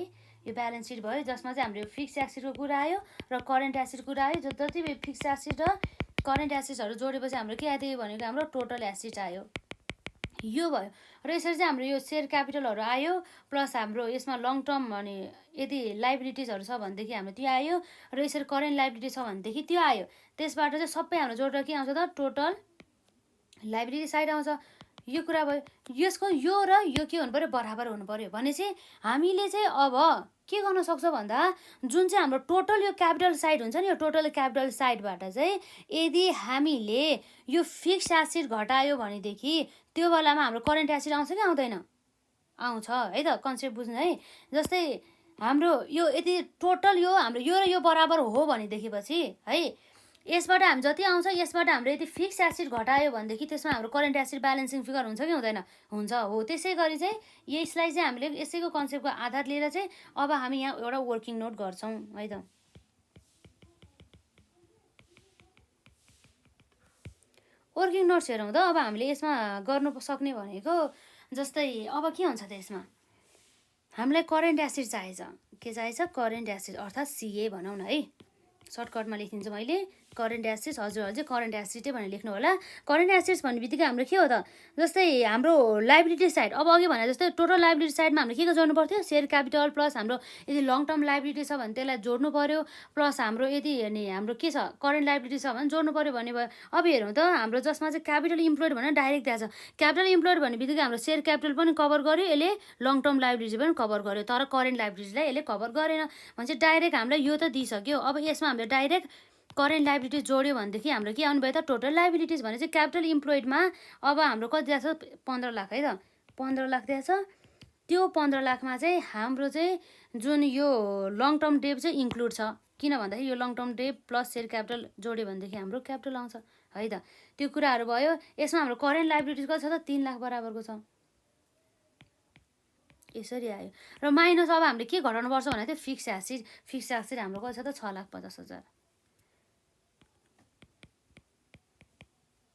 Speaker 1: यो ब्यालेन्स सिट भयो जसमा चाहिँ हाम्रो फिक्स एसेटको कुरा आयो र करेन्ट एसेट कुरा आयो। जति फिक्स एसेट र करेन्ट एसेट्सहरू जोडेपछि हाम्रो के आयो भनेको हाम्रो टोटल एसेट आयो, यो भयो। र यसरी चाहिँ हाम्रो यो सेयर क्यापिटलहरू आयो, प्लस हाम्रो यसमा लङ टर्म अनि यदि लाइबिलिटिजहरू छ भनेदेखि हाम्रो त्यो आयो, र यसरी करेन्ट लाइबिलिटी छ भनेदेखि त्यो आयो। त्यसबाट चाहिँ सबै हाम्रो जोडेर के आउँछ त, टोटल लाइबिलिटी साइड आउँछ। यो कुरा भयो। यसको यो र यो के हुनु पऱ्यो, बराबर हुनु पऱ्यो। भनेपछि हामीले चाहिँ अब के गर्न सक्छ भन्दा, जुन चाहिँ हाम्रो टोटल यो क्यापिटल साइड हुन्छ नि, यो टोटल क्यापिटल साइडबाट चाहिँ यदि हामीले यो फिक्स एसेट घटायो भनेदेखि त्यो बेलामा हाम्रो करेन्ट एसेट आउँछ कि आउँदैन, आउँछ है त। कन्सेप्ट बुझ्नु है। जस्तै हाम्रो यो यदि टोटल यो हाम्रो यो र यो बराबर हो भनेदेखि पछि है, यसबाट हामी जति आउँछ यसबाट हाम्रो यदि फिक्स एसेट घटायो भनेदेखि त्यसमा हाम्रो करेन्ट एसेट ब्यालेन्सिङ फिगर हुन्छ कि हुँदैन, हुन्छ हो। त्यसै गरी चाहिँ यसलाई चाहिँ हामीले यसैको कन्सेप्टको आधार लिएर चाहिँ अब हामी यहाँ एउटा वर्किङ नोट गर्छौँ है त। वर्किङ नोट्स हेरौँ त। अब हामीले यसमा गर्नु सक्ने भनेको जस्तै अब के हुन्छ त, यसमा हामीलाई करेन्ट एसेट चाहिन्छ। के चाहिन्छ, करेन्ट एसेट अर्थात् सीए भनौँ न है, सर्टकटमा लेखिदिन्छु मैले, करेन्ट एसेट्स। हजुरहरू चाहिँ करेन्ट एसेटै भनेर लेख्नु होला। करेन्ट एसेट्स भन्ने बित्तिकै हाम्रो के हो त, जस्तै हाम्रो लाइबिलिटी साइड, अब अघि भने जस्तै टोटल लाइबिलिटी साइडमा हामीले के जोड्नु पर्थ्यो, सेयर क्यापिटल प्लस हाम्रो यदि लङ टर्म लाइबिलिटी छ भने त्यसलाई जोड्नु पऱ्यो, प्लस हाम्रो यदि नि हाम्रो के छ करेन्ट लाइबिलिटी छ भने जोड्नु पऱ्यो भन्ने भयो। अब हेरौँ त, हाम्रो जसमा चाहिँ क्यापिटल इम्प्लोइड भनेर डाइरेक्ट दिएको छ, क्यापिटल इम्प्लोइड भन्ने बित्तिकै हाम्रो सेयर क्यापिटल पनि कभर गर्यो यसले, लङ टर्म लाइबिलिटी पनि कभर गर्यो, तर करेन्ट लाइबिलिटीलाई यसले कभर गरेन। भने चाहिँ डाइरेक्ट हामीलाई यो त दिइसक्यो। अब यसमा हामीले डाइरेक्ट करेन्ट लाइबिलिटी जोड्यो भनेदेखि हाम्रो के आउनु भयो त, टोटल लाइबिलिटिज। भने चाहिँ क्यापिटल इम्प्लोइडमा अब हाम्रो कति दिएको छ, 15 लाख है त, 15 लाख दिएको छ। त्यो 15 लाखमा चाहिँ हाम्रो चाहिँ जुन यो लङ टर्म डेट चाहिँ इन्क्लुड छ। किन भन्दाखेरि यो long term debt plus share capital जोड्यो भनेदेखि हाम्रो क्यापिटल आउँछ है त। त्यो कुराहरू भयो। यसमा हाम्रो करेन्ट लाइबिलिटिज कति छ त, 3 लाख बराबरको छ। यसरी आयो। र माइनस अब हामीले के घटाउनुपर्छ भने त्यो फिक्स एसेट हाम्रो कति छ त, 6,50,000।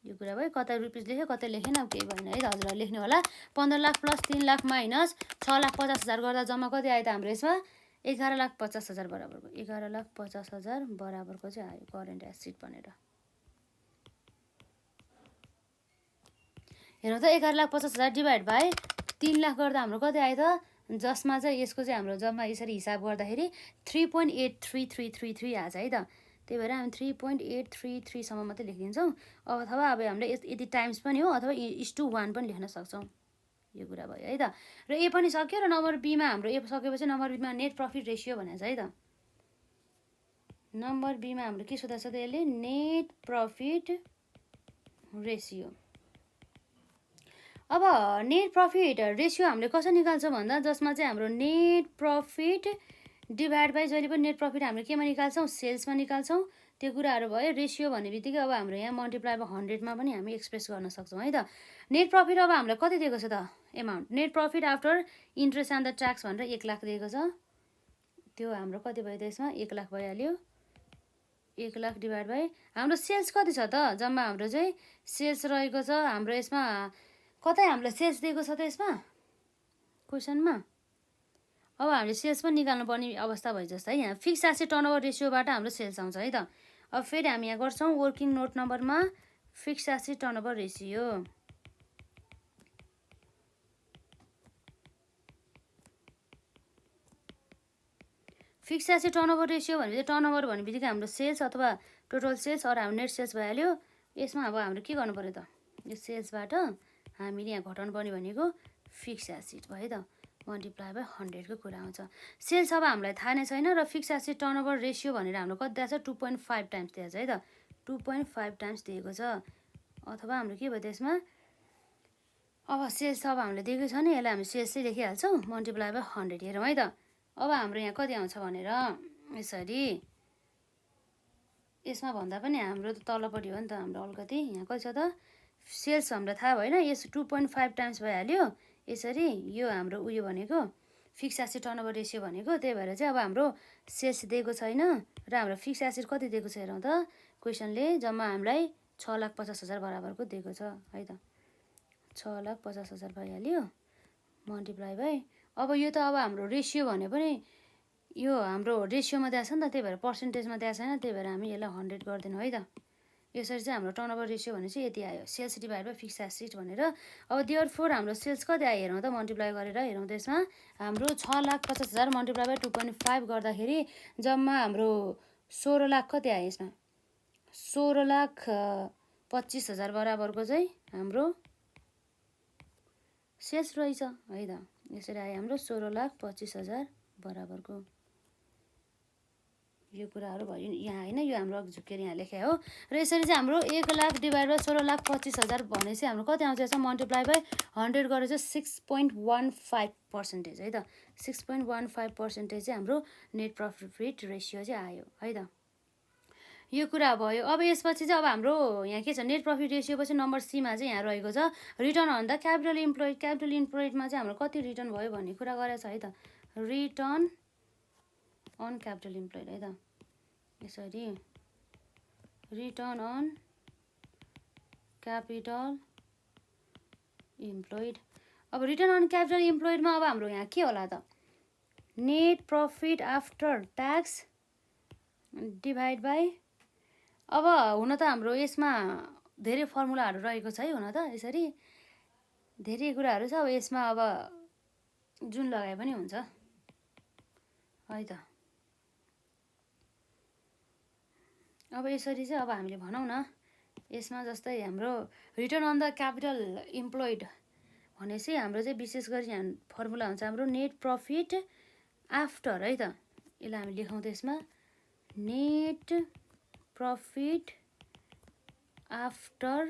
Speaker 1: यो कुरा भयो। कतै रुपिस लेख्यो कतै लेखेन, अब केही भएन है त। हजुरहरूले लेख्नु होला। 15 लाख प्लस 3 लाख माइनस 6,50,000 गर्दा जम्मा कति आयो त हाम्रो यसमा? 11,50,000 बराबरको 11,50,000 बराबरको चाहिँ आयो करेन्ट एसेट भनेर। हेर्नु त 11,50,000 डिभाइड बाई 3 लाख गर्दा हाम्रो कति आयो त? जसमा चाहिँ यसको चाहिँ हाम्रो जम्मा यसरी हिसाब गर्दाखेरि 3.8333 आछ है त। त्यही भएर हामी 3.833 सम्म मात्रै लेखिदिन्छौँ। अथवा अब हामीले यति टाइम्स पनि हो अथवा 1:1 पनि लेख्न सक्छौँ। यो कुरा भयो है त। र ए पनि सक्यो। र नम्बर बीमा हाम्रो ए सकेपछि नम्बर बीमा नेट प्रफिट रेसियो भनेको छ है त। नम्बर बीमा हाम्रो के सोधेको छ त यसले? Net profit ratio. अब नेट प्रफिट रेसियो हामीले कसरी निकाल्छौँ भन्दा जसमा चाहिँ हाम्रो नेट प्रफिट डिभाइड बाई जहिले पनि नेट प्रफिट हामीले केमा निकाल्छौँ? सेल्समा निकाल्छौँ। त्यो कुराहरू भयो। रेसियो भन्ने बित्तिकै अब हाम्रो यहाँ मल्टिप्लाई बाई 100मा पनि हामी एक्सप्रेस गर्न सक्छौँ है त। नेट प्रफिट अब हामीलाई कति दिएको छ त amount? Net profit after interest and the tax भनेर 1 लाख दिएको छ। त्यो हाम्रो कति भयो त यसमा? 1 लाख भइहाल्यो। 1 लाख डिभाइड बाई हाम्रो सेल्स कति छ त? जम्मा हाम्रो चाहिँ सेल्स रहेको छ हाम्रो यसमा। कतै हामीलाई सेल्स दिएको छ त यसमा क्वेसनमा? अब हामीले सेल्स पनि निकाल्नु पर्ने अवस्था भयो जस्तो है। यहाँ फिक्स एसेट टर्नओभर रेसियोबाट हाम्रो सेल्स आउँछ है त। अब फेरि हामी यहाँ गर्छौँ वर्किङ नोट नम्बरमा fix asset turnover ratio. Fix asset turnover ratio भनेपछि टर्नओभर भन्ने बित्तिकै हाम्रो सेल्स अथवा टोटल सेल्स अरू हाम्रो नेट सेल्स भइहाल्यो। यसमा अब हाम्रो के गर्नु पर्यो त? यो सेल्सबाट हामीले यहाँ घटाउनु पर्ने भनेको फिक्स एसेट भयो त। मल्टिप्लाई बाई 100 को कुरा आउँछ। सेल्स अब हामीलाई थाहा नै छैन। र फिक्स एसेट टर्नओभर रेसियो भनेर हाम्रो कति दिएको छ? 2.5 टाइम्स दिएको छ है त। 2.5 टाइम्स दिएको छ। अथवा हाम्रो के भयो त यसमा? अब सेल्स अब हामीले दिएको छ नि यसलाई हामी सेल्स चाहिँ लेखिहाल्छौँ मल्टिप्लाई बाई 100। हेरौँ है त। अब हाम्रो यहाँ कति आउँछ भनेर यसरी यसमा भन्दा पनि हाम्रो त तलपट्टि हो नि त हाम्रो अलिकति। यहाँ कति छ त? सेल्स हामीलाई थाहा भएन। यस 2.5 टाइम्स भइहाल्यो यसरी। यो हाम्रो उयो भनेको फिक्स एसेट टर्नओभर रेसियो भनेको। त्यही भएर चाहिँ अब हाम्रो सेल्स दिएको छैन र हाम्रो फिक्स एसेट कति दिएको छ हेरौँ त। क्वेसनले जम्मा हामीलाई 6,50,000 बराबरको दिएको छ है त। 6,50,000 भइहाल्यो मल्टिप्लाई बाई। अब यो त अब हाम्रो रेसियो भने पनि यो हाम्रो रेसियोमा दिएको छ नि त। त्यही भएर पर्सेन्टेजमा दिएको छैन। त्यही भएर हामी यसलाई 100 गरिदिनु है त। यसरी चाहिँ हाम्रो टर्नओभर रेसियो भने चाहिँ यति आयो। Sales divide by fix asset भनेर। अब देयरफोर हाम्रो सेल्स कति आयो हेरौँ त। मल्टिप्लाई गरेर हेरौँ त यसमा हाम्रो 6,50,000 मल्टिप्लाई बाई 2.5 गर्दाखेरि जम्मा हाम्रो 16 लाख कति आयो यसमा? 16,25,000 बराबरको चाहिँ हाम्रो सेल्स रहेछ है त। यसरी आयो हाम्रो 16,25,000 बराबरको। यो कुराहरू भयो यहाँ होइन। यो हाम्रो अघि झुकेर यहाँ लेखे हो। र यसरी चाहिँ हाम्रो 1 लाख डिभाइड बाई 16,25,000 भने चाहिँ हाम्रो कति आउँछ यसमा? मल्टिप्लाई बाई 100 गरेर चाहिँ 6.15% है त। 6.15% चाहिँ हाम्रो नेट प्रफिट रेसियो चाहिँ आयो है त। यो कुरा भयो। अब यसपछि चाहिँ अब हाम्रो यहाँ के छ? नेट प्रफिट रेसियो पछि नम्बर सीमा चाहिँ यहाँ रहेको छ return on the capital employed. Capital इम्प्लोइडमा चाहिँ हाम्रो कति रिटर्न भयो भन्ने कुरा गरेको छ है त। रिटर्न अन क्यापिटल इम्प्लोइड है त। यसरी रिटर्न अन क्यापिटल इम्प्लोइड। अब रिटर्न अन क्यापिटल इम्प्लोइडमा अब हाम्रो यहाँ के होला त? Net profit after tax divide by. अब हुन त हाम्रो यसमा धेरै फर्मुलाहरू रहेको छ है। हुन त यसरी धेरै कुराहरू छ। अब यसमा अब जुन लगाए पनि हुन्छ है त। अब यसरी चाहिँ अब हामीले भनौँ न यसमा जस्तै हाम्रो return on the capital employed भनेपछि हाम्रो चाहिँ विशेष गरी यहाँ फर्मुला हुन्छ हाम्रो नेट प्रफिट आफ्टर है त। यसलाई हामी लेखौँ त यसमा नेट प्रफिट आफ्टर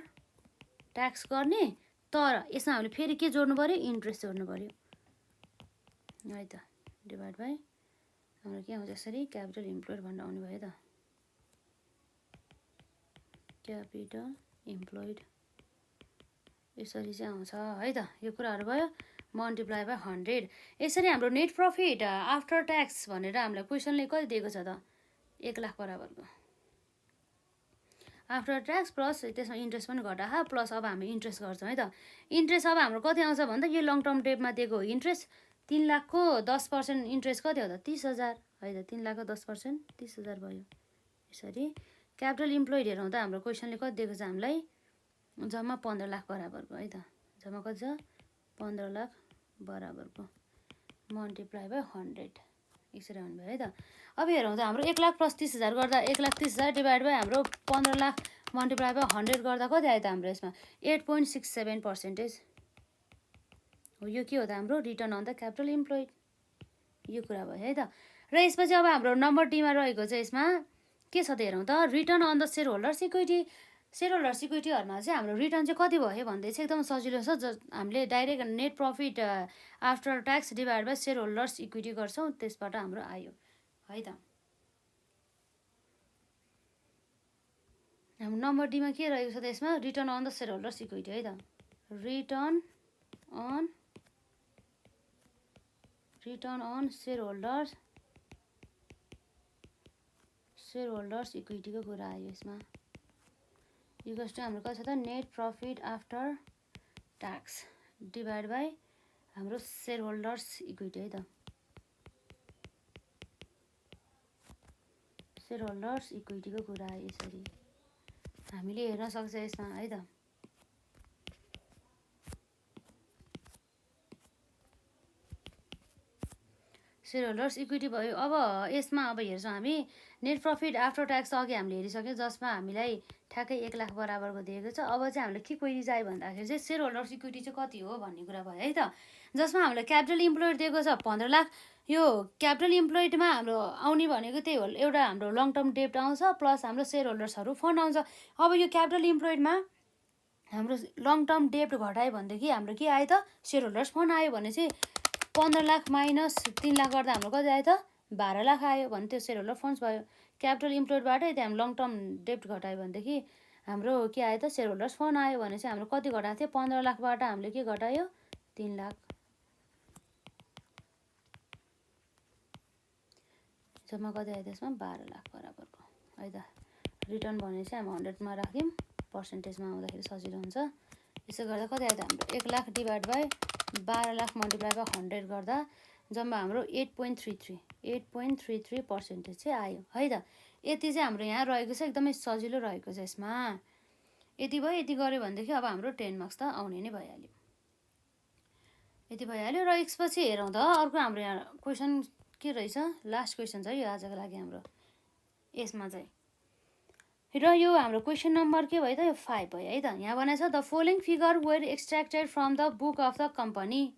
Speaker 1: ट्याक्स गर्ने। तर यसमा हामीले फेरि के जोड्नु पर्यो? इन्ट्रेस्ट जोड्नु पर्यो है त। डिभाइड बाई हाम्रो के आउँछ यसरी क्यापिटल इम्प्लोइड भनेर आउनु भयो त। क्यापिटल इम्प्लोइड यसरी चाहिँ आउँछ है त। यो कुराहरू भयो। Multiply by 100। यसरी हाम्रो नेट प्रफिट आफ्टर ट्याक्स भनेर हामीलाई क्वेसनले कति दिएको छ त? 1 लाख बराबरको। आफ्टर ट्याक्स प्लस त्यसमा इन्ट्रेस्ट पनि घटाहा प्लस अब हामी इन्ट्रेस्ट गर्छौँ है त। इन्ट्रेस्ट अब हाम्रो कति आउँछ भन्दा यो लङ टर्म डेटमा दिएको इन्ट्रेस्ट 3 लाखको 10% इन्ट्रेस्ट कति हो त 30,000 है त। 3 लाखको 10% 30,000 भयो। यसरी क्यापिटल इम्प्लोइड हेरौँ त हाम्रो क्वेसनले कति दिएको छ हामीलाई जम्मा 15 लाख बराबरको है त। जम्मा कति छ 15 लाख बराबरको मल्टिप्लाई बाई 100 यसरी आउनु भयो है त। अब हेरौँ त हाम्रो 1 लाख प्लस 30,000 गर्दा 1,30,000 डिभाइड बाई हाम्रो 15 लाख मल्टिप्लाई बाई 100 गर्दा कति आयो त हाम्रो यसमा 8.67% हो। यो के हो त हाम्रो return on the capital employed यो कुरा भयो है त। र यसपछि अब हाम्रो नम्बर डीमा रहेको चाहिँ यसमा के छ त हेरौँ त return on the share holders equity. Share holders इक्विटीहरूमा चाहिँ हाम्रो रिटर्न चाहिँ कति भयो भन्दै चाहिँ एकदम सजिलो छ। हामीले direct net profit after tax divide by share holders equity गर्छौँ त्यसबाट हाम्रो आयो है त। हाम्रो नम्बर डीमा के रहेको छ त यसमा return on the share holders equity है त। रिटर्न अन सेयर होल्डर्स इक्विटीको कुरा आयो यसमा। इक्वल्स टु हाम्रो कति छ त net profit after tax divide by हाम्रो सेयर होल्डर्स इक्विटी है त। सेयर होल्डर्स इक्विटीको कुरा आयो यसरी हामीले हेर्न सक्छ यसमा है त। सेयर होल्डर्स इक्विटी भयो। अब यसमा अब हेर्छौँ हामी नेट प्रफिट आफ्टर ट्याक्स अघि हामीले हेरिसक्यौँ जसमा हामीलाई ठ्याक्कै 1 लाख बराबरको दिएको छ। अब चाहिँ हामीलाई के क्वेरी चाहियो भन्दाखेरि चाहिँ सेयर होल्डर्स इक्विटी चाहिँ कति हो भन्ने कुरा भयो है त। जसमा हामीलाई क्यापिटल इम्प्लोइड दिएको छ 15 लाख। यो क्यापिटल इम्प्लोइडमा हाम्रो आउने भनेको त्यही हो एउटा हाम्रो लङ टर्म डेब्ट आउँछ प्लस हाम्रो सेयर होल्डर्सहरू फन्ड आउँछ। अब यो क्यापिटल इम्प्लोइडमा हाम्रो लङ टर्म डेब्ट घटायो भनेदेखि हाम्रो के आयो त सेयर होल्डर्स फन्ड आयो भने चाहिँ 15 लाख माइनस 3 लाख गर्दा हाम्रो कति आयो त 12 लाख आयो भने त्यो सेयर होल्डर फन्ड्स भयो। क्यापिटल इम्प्लोइडबाटै त्यहाँ लङ टर्म डेब्ट घटायो भनेदेखि हाम्रो के आयो त सेयर होल्डर्स फन्ड आयो भने चाहिँ हाम्रो कति घटाएको थियो 15 लाखबाट हामीले के घटायो 3 लाख। जम्मा कति आयो त्यसमा 12 लाख बराबरको है त। रिटर्न भने चाहिँ हामी 100मा राख्यौँ पर्सेन्टेजमा आउँदाखेरि सजिलो हुन्छ। यसो गर्दा कति आयो त हाम्रो 1 lakh divide by 12 lakh multiply by 100 गर्दा जम्मा हाम्रो 8.33% चाहिँ आयो है त। यति चाहिँ हाम्रो यहाँ रहेको छ एकदमै सजिलो रहेको छ यसमा। यति भयो यति गऱ्यो भनेदेखि अब हाम्रो 10 मार्क्स त आउने नै भइहाल्यो। यति भइहाल्यो। र यसपछि हेरौँ त अर्को हाम्रो यहाँ क्वेसन के रहेछ लास्ट क्वेसन छ यो आजको लागि हाम्रो यसमा चाहिँ। र यो हाम्रो क्वेसन नम्बर के भयो त यो 5 भयो है त। यहाँ भनेको छ the following figure were extracted from the book of the company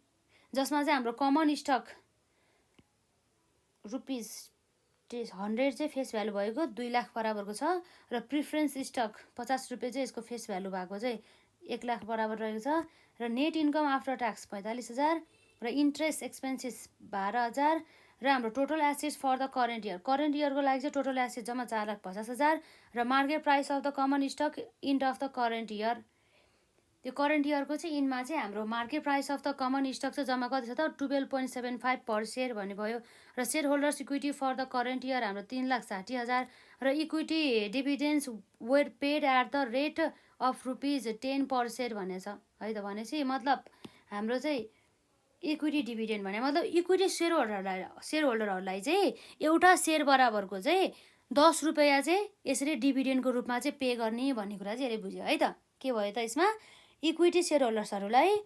Speaker 1: जसमा चाहिँ हाम्रो कमन स्टक रुपिस 100 चाहिँ फेस भ्यालु भएको 2 लाख बराबरको छ र प्रिफरेन्स स्टक 50 रुपियाँ चाहिँ यसको फेस भ्यालु भएको चाहिँ 1 लाख बराबर रहेको छ र नेट इन्कम आफ्टर ट्याक्स 45,000 र इन्ट्रेस्ट एक्सपेन्सेस 12,000 र हाम्रो total assets for the current इयरको लागि चाहिँ टोटल एसेट जम्मा 4,50,000 र market price of the common stock end of the current year. त्यो करेन्ट इयरको चाहिँ इनमा चाहिँ हाम्रो market price of the common stock चाहिँ जम्मा कति छ त 12.75 पर सेयर भन्ने भयो। र share holders equity for the current year हाम्रो 3,60,000 र equity dividends were paid at the rate of rupees 10 per share भनेछ है त। भनेपछि मतलब हाम्रो चाहिँ इक्विटी डिभिडेन्ड भने मतलब इक्विटी सेयर होल्डरहरूलाई चाहिँ एउटा सेयर बराबरको चाहिँ 10 रुपियाँ चाहिँ यसरी डिभिडेन्डको रूपमा चाहिँ पे गर्ने भन्ने कुरा चाहिँ यसले बुझ्यो है त। के भयो त यसमा इक्विटी सेयर होल्डर्सहरूलाई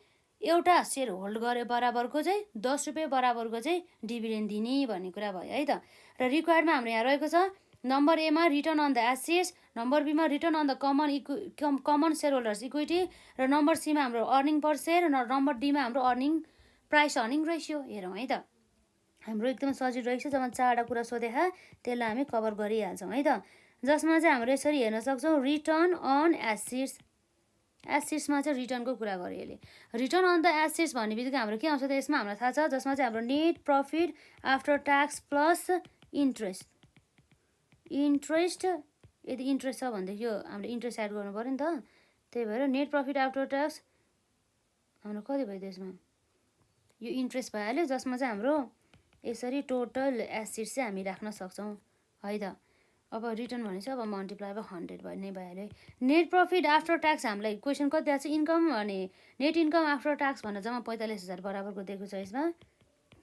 Speaker 1: एउटा सेयर होल्ड गरे बराबरको चाहिँ 10 रुपियाँ बराबरको चाहिँ डिभिडेन्ड दिने भन्ने कुरा भयो है त। र रिक्वायर्डमा हाम्रो यहाँ रहेको छ नम्बर एमा return on the assets, number बीमा return on the common share holders equity र नम्बर सीमा हाम्रो अर्निङ पर सेयर र नम्बर डीमा हाम्रो प्राइस अर्निङ रेसियो हेरौँ है त। हाम्रो एकदम सजिलो रहेको छ जम्मा 4वटा कुरा सोधेका त्यसलाई हामी कभर गरिहाल्छौँ है त। जसमा चाहिँ हाम्रो यसरी हेर्न सक्छौँ रिटर्न अन एसेट्समा चाहिँ रिटर्नको कुरा गर्यो यसले। रिटर्न अन द एसेट्स भन्ने बित्तिकै हाम्रो के आउँछ त यसमा हामीलाई थाहा छ जसमा चाहिँ हाम्रो net profit after tax plus interest यदि इन्ट्रेस्ट छ भनेदेखि यो हामीले इन्ट्रेस्ट एड गर्नु पऱ्यो नि त। त्यही भएर नेट प्रफिट आफ्टर ट्याक्स हाम्रो कति भयो त्यसमा यो इन्ट्रेस्ट भइहाल्यो जसमा चाहिँ हाम्रो यसरी टोटल एसेट्स चाहिँ हामी राख्न सक्छौँ है त। अब रिटर्न भनेपछि अब मल्टिप्लाई बाई 100 भन्ने भइहाल्यो। नेट प्रफिट आफ्टर ट्याक्स हामीलाई क्वेसन कति दिएको छ, इन्कम भने नेट इन्कम आफ्टर ट्याक्स भनेर जम्मा 45,000 बराबरको दिएको छ। यसमा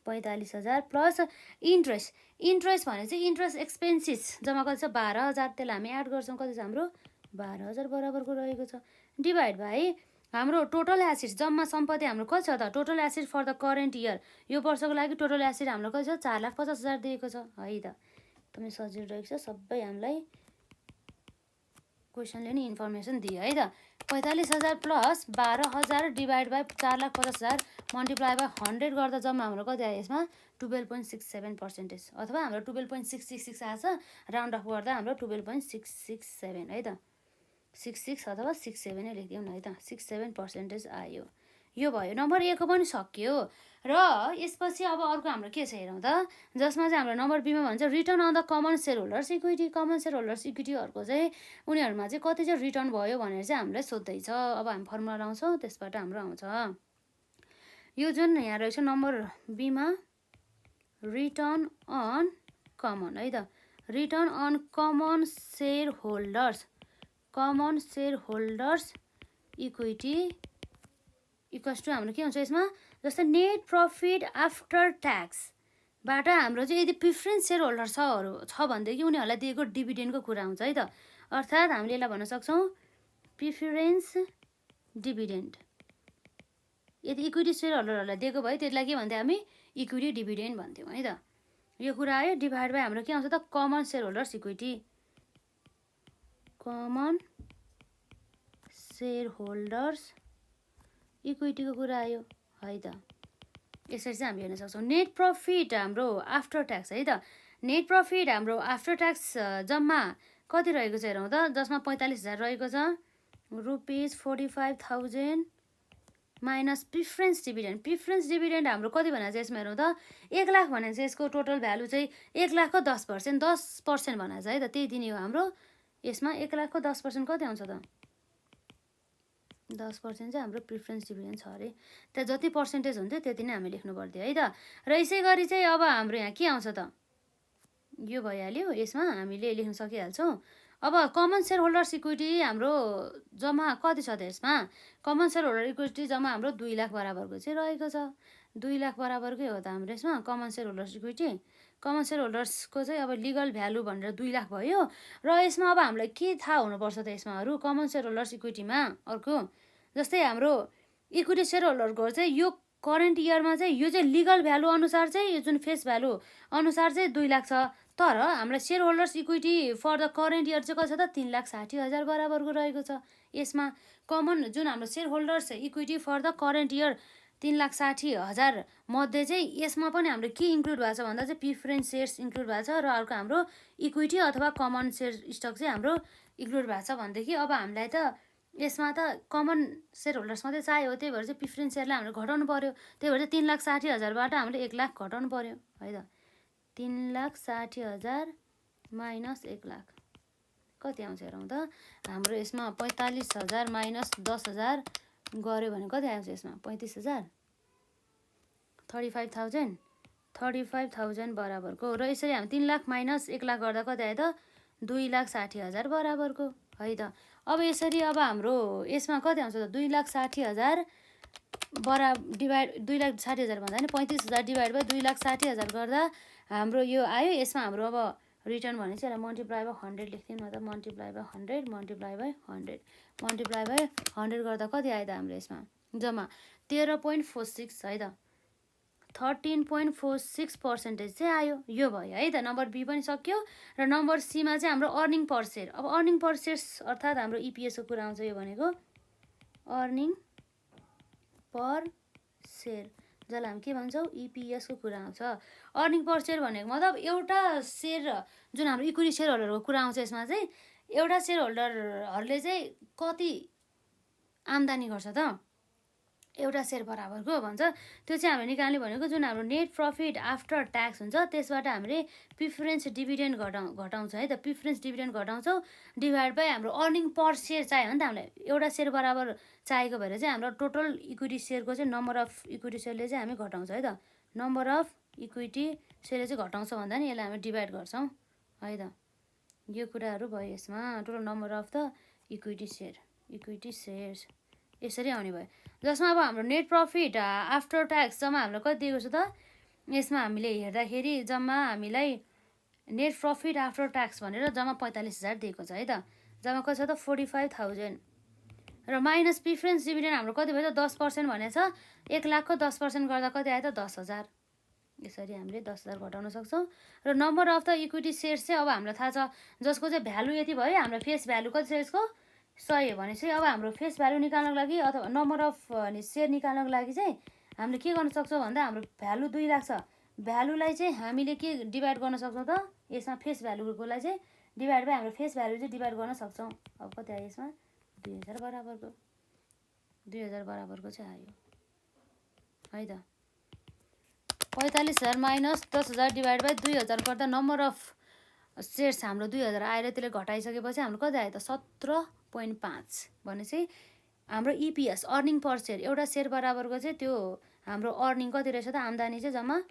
Speaker 1: 45,000 प्लस इन्ट्रेस्ट। इन्ट्रेस्ट भने चाहिँ इन्ट्रेस्ट एक्सपेन्सिस जम्मा कति छ 12,000, त्यसलाई हामी एड गर्छौँ, कति छ हाम्रो 12,000 बराबरको रहेको छ। डिभाइड बाई हाम्रो टोटल एसेट्स, जम्मा सम्पत्ति हाम्रो कति छ त, total asset for the current year, यो वर्षको लागि टोटल एसेट हाम्रो कति छ 4,50,000 दिएको छ है त। एकदमै सजिलो रहेको छ, सबै हामीलाई क्वेसनले नि इन्फर्मेसन दियो है त। 45,000 plus 12,000 divide by 4,50,000 multiply by 100 गर्दा जम्मा हाम्रो कति आयो यसमा 12.67% अथवा हाम्रो 12.666 आएछ, राउन्ड अफ गर्दा हाम्रो 12.667 है त। 66 अथवा 67 नै लेखिदिउँ न है त, 67% आयो। यो भयो नम्बर ए को पनि सक्यो। र यसपछि अब अर्को हाम्रो के छ हेरौँ त, जसमा चाहिँ हाम्रो नम्बर बीमा भन्छ return on the common share holders equity. Common share holders इक्विटीहरूको चाहिँ उनीहरूमा चाहिँ कति चाहिँ रिटर्न भयो भनेर चाहिँ हामीलाई सोध्दैछ। अब हामी फर्मुला लाउँछौँ, त्यसबाट हाम्रो आउँछ यो जुन यहाँ रहेछ नम्बर बीमा रिटर्न अन कमन है त। Return on common share holders equity equals to हाम्रो के हुन्छ यसमा, जस्तै नेट प्रफिट आफ्टर ट्याक्सबाट हाम्रो चाहिँ यदि प्रिफरेन्स सेयर होल्डर छ भनेदेखि उनीहरूलाई दिएको डिभिडेन्डको कुरा हुन्छ है त। अर्थात् हामीले यसलाई भन्न सक्छौँ प्रिफरेन्स डिभिडेन्ड। यदि इक्विटी सेयर होल्डरहरूलाई दिएको भए त्यसलाई के भन्थ्यौँ हामी, इक्विटी डिभिडेन्ड भन्थ्यौँ है त। यो कुरा आयो। डिभाइड बाई हाम्रो के आउँछ त, common share holders equity, common share holders इक्विटीको कुरा आयो है त। यसरी चाहिँ हामी हेर्न सक्छौँ। नेट प्रफिट हाम्रो आफ्टर ट्याक्स है त। नेट प्रफिट हाम्रो आफ्टर ट्याक्स जम्मा कति रहेको छ हेरौँ त, जसमा 45,000 रहेको छ, ₹45,000 minus preference dividend. Preference dividend हाम्रो कति भनेर चाहिँ यसमा हेरौँ त, 1 लाख भनेर चाहिँ यसको टोटल भ्यालु चाहिँ 1 लाखको 10% 10% भनेर चाहिँ है त, त्यही दिने हो हाम्रो। यसमा 1 लाखको 10% कति आउँछ त, 10% चाहिँ हाम्रो प्रिफरेन्स डिभिडेन्ड छ अरे। त्यहाँ जति पर्सेन्टेज हुन्थ्यो त्यति नै हामी लेख्नु पर्थ्यो है त। र यसै गरी चाहिँ अब हाम्रो यहाँ के आउँछ त, यो भइहाल्यो। यसमा हामीले लेख्न सकिहाल्छौँ। अब कमन सेयर होल्डर्स इक्विटी हाम्रो जम्मा कति छ त, यसमा कमन सेयर होल्डर इक्विटी जम्मा हाम्रो 2 लाख बराबरको चाहिँ रहेको छ। 2 लाख बराबरकै हो त हाम्रो यसमा common share holders equity. Common share होल्डर्सको चाहिँ अब लिगल भ्यालु भनेर 2 लाख भयो। र यसमा अब हामीलाई के थाहा हुनुपर्छ त यसमा कमन सेयर होल्डर्स इक्विटीमा अर्को, जस्तै हाम्रो इक्विटी सेयर होल्डरको चाहिँ यो करेन्ट इयरमा चाहिँ यो चाहिँ लिगल भ्यालु अनुसार चाहिँ यो जुन फेस भ्यालु अनुसार चाहिँ 2 लाख छ, तर हामीलाई share holders equity for the current year चाहिँ कति छ त 3,60,000 बराबरको रहेको छ। यसमा कमन जुन हाम्रो share holders equity for the current year 3,60,000 मध्ये चाहिँ यसमा पनि हाम्रो के इन्क्लुड भएको छ भन्दा चाहिँ प्रिफरेन्स सेयर्स इन्क्लुड भएको छ, र अर्को हाम्रो इक्विटी अथवा कमन सेयर स्टक चाहिँ हाम्रो इन्क्लुड भएको छ भनेदेखि अब हामीलाई त यसमा त कमन सेयर होल्डर्स मात्रै चाहियो, त्यही भएर चाहिँ प्रिफरेन्स सेयरलाई हामीले घटाउनु पऱ्यो। त्यही भएर चाहिँ 3,60,000बाट हामीले 1 लाख घटाउनु पऱ्यो है त। 3,60,000 माइनस 1 लाख कति आउँछ हेरौँ त, हाम्रो यसमा 45,000 माइनस 10,000 गऱ्यो भने कति आउँछ यसमा 35,000, 35,000 बराबरको। र यसरी हामी 3 लाख माइनस 1 लाख गर्दा कति आयो त 2,60,000 बराबरको है त। अब यसरी अब हाम्रो यसमा कति आउँछ त 2,60,000 डिभाइड 2,60,000 भन्दा नि 35,000 डिभाइड बाई 2,60,000 गर्दा हाम्रो यो आयो। यसमा हाम्रो अब रिटर्न भने चाहिँ यसलाई मल्टिप्लाई बाई 100 लेख्थ्यौँ न त, मल्टिप्लाई बाई 100 मल्टिप्लाई बाई 100 गर्दा कति आयो त हाम्रो यसमा जम्मा 13.46 है त, 13.46% चाहिँ आयो। यो भयो है त, नम्बर बी पनि सक्यो। र नम्बर सीमा चाहिँ हाम्रो अर्निङ पर सेयर। अब अर्निङ पर सेयर अर्थात् हाम्रो इपिएसको कुरा आउँछ। यो भनेको अर्निङ पर सेयर, जसलाई हामी के भन्छौँ इपिएसको कुरा आउँछ। अर्निङ पर सेयर भनेको मतलब एउटा सेयर जुन हाम्रो इक्विटी सेयर होल्डरको कुरा आउँछ। यसमा चाहिँ एउटा सेयर होल्डरहरूले चाहिँ कति आम्दानी गर्छ त, एउटा सेयर बराबरको भन्छ। त्यो चाहिँ हामीले निकाल्ने भनेको जुन हाम्रो नेट प्रफिट आफ्टर ट्याक्स हुन्छ त्यसबाट हामीले प्रिफरेन्स डिभिडेन्ड घटाउँछ है त। प्रिफरेन्स डिभिडेन्ड घटाउँछौँ डिभाइड बाई हाम्रो अर्निङ पर सेयर चाहियो नि त हामीलाई, एउटा सेयर बराबर चाहिएको भएर चाहिँ हाम्रो टोटल इक्विटी सेयरको चाहिँ नम्बर अफ इक्विटी सेयरले चाहिँ हामी घटाउँछ है त। नम्बर अफ इक्विटी सेयरले चाहिँ घटाउँछ भन्दा नि यसलाई हामी डिभाइड गर्छौँ है त। यो कुराहरू भयो यसमा। Total number of the equity shares यसरी आउने भयो, जसमा अब हाम्रो नेट प्रफिट आफ्टर ट्याक्स जम्मा हामीलाई कति दिएको छ त? यसमा हामीले हेर्दाखेरि जम्मा हामीलाई नेट प्रफिट आफ्टर ट्याक्स भनेर जम्मा 45,000 दिएको छ है त। जम्मा कति छ त? 45,000। र माइनस प्रिफरेन्स डिभिडेन्ड हाम्रो कति भयो त? 10% भनेको छ। 1 लाखको 10% गर्दा कति आयो त? 10,000। यसरी हामीले 10,000 घटाउन सक्छौँ। र number of the equity shares चाहिँ अब हामीलाई थाहा छ, जसको चाहिँ भ्यालु यति भयो। हाम्रो फेस भ्यालु कति छ यसको? 100 भनेपछि अब हाम्रो फेस भ्यालु निकाल्नको लागि अथवा नम्बर अफ सेयर निकाल्नको लागि चाहिँ हामीले के गर्न सक्छौँ भन्दा हाम्रो भ्यालु 2 लाख छ। भ्यालुलाई चाहिँ हामीले के डिभाइड गर्न सक्छौँ त? यसमा फेस भ्यालुकोलाई चाहिँ डिभाइड बाई हाम्रो फेस भ्यालु चाहिँ डिभाइड गर्न सक्छौँ। अब कति आयो यसमा? 2000 बराबरको 2000 बराबरको चाहिँ आयो है त। 45,000 माइनस 10,000 डिभाइड बाई 2000 गर्दा नम्बर अफ सेयर्स हाम्रो 2000 आएर त्यसले घटाइसकेपछि हाम्रो कति आयो त? 17.5 भनेपछि हाम्रो इपिएस अर्निङ पर सेयर एउटा सेयर बराबरको चाहिँ त्यो हाम्रो अर्निङ कति रहेछ त? आम्दानी चाहिँ जम्मा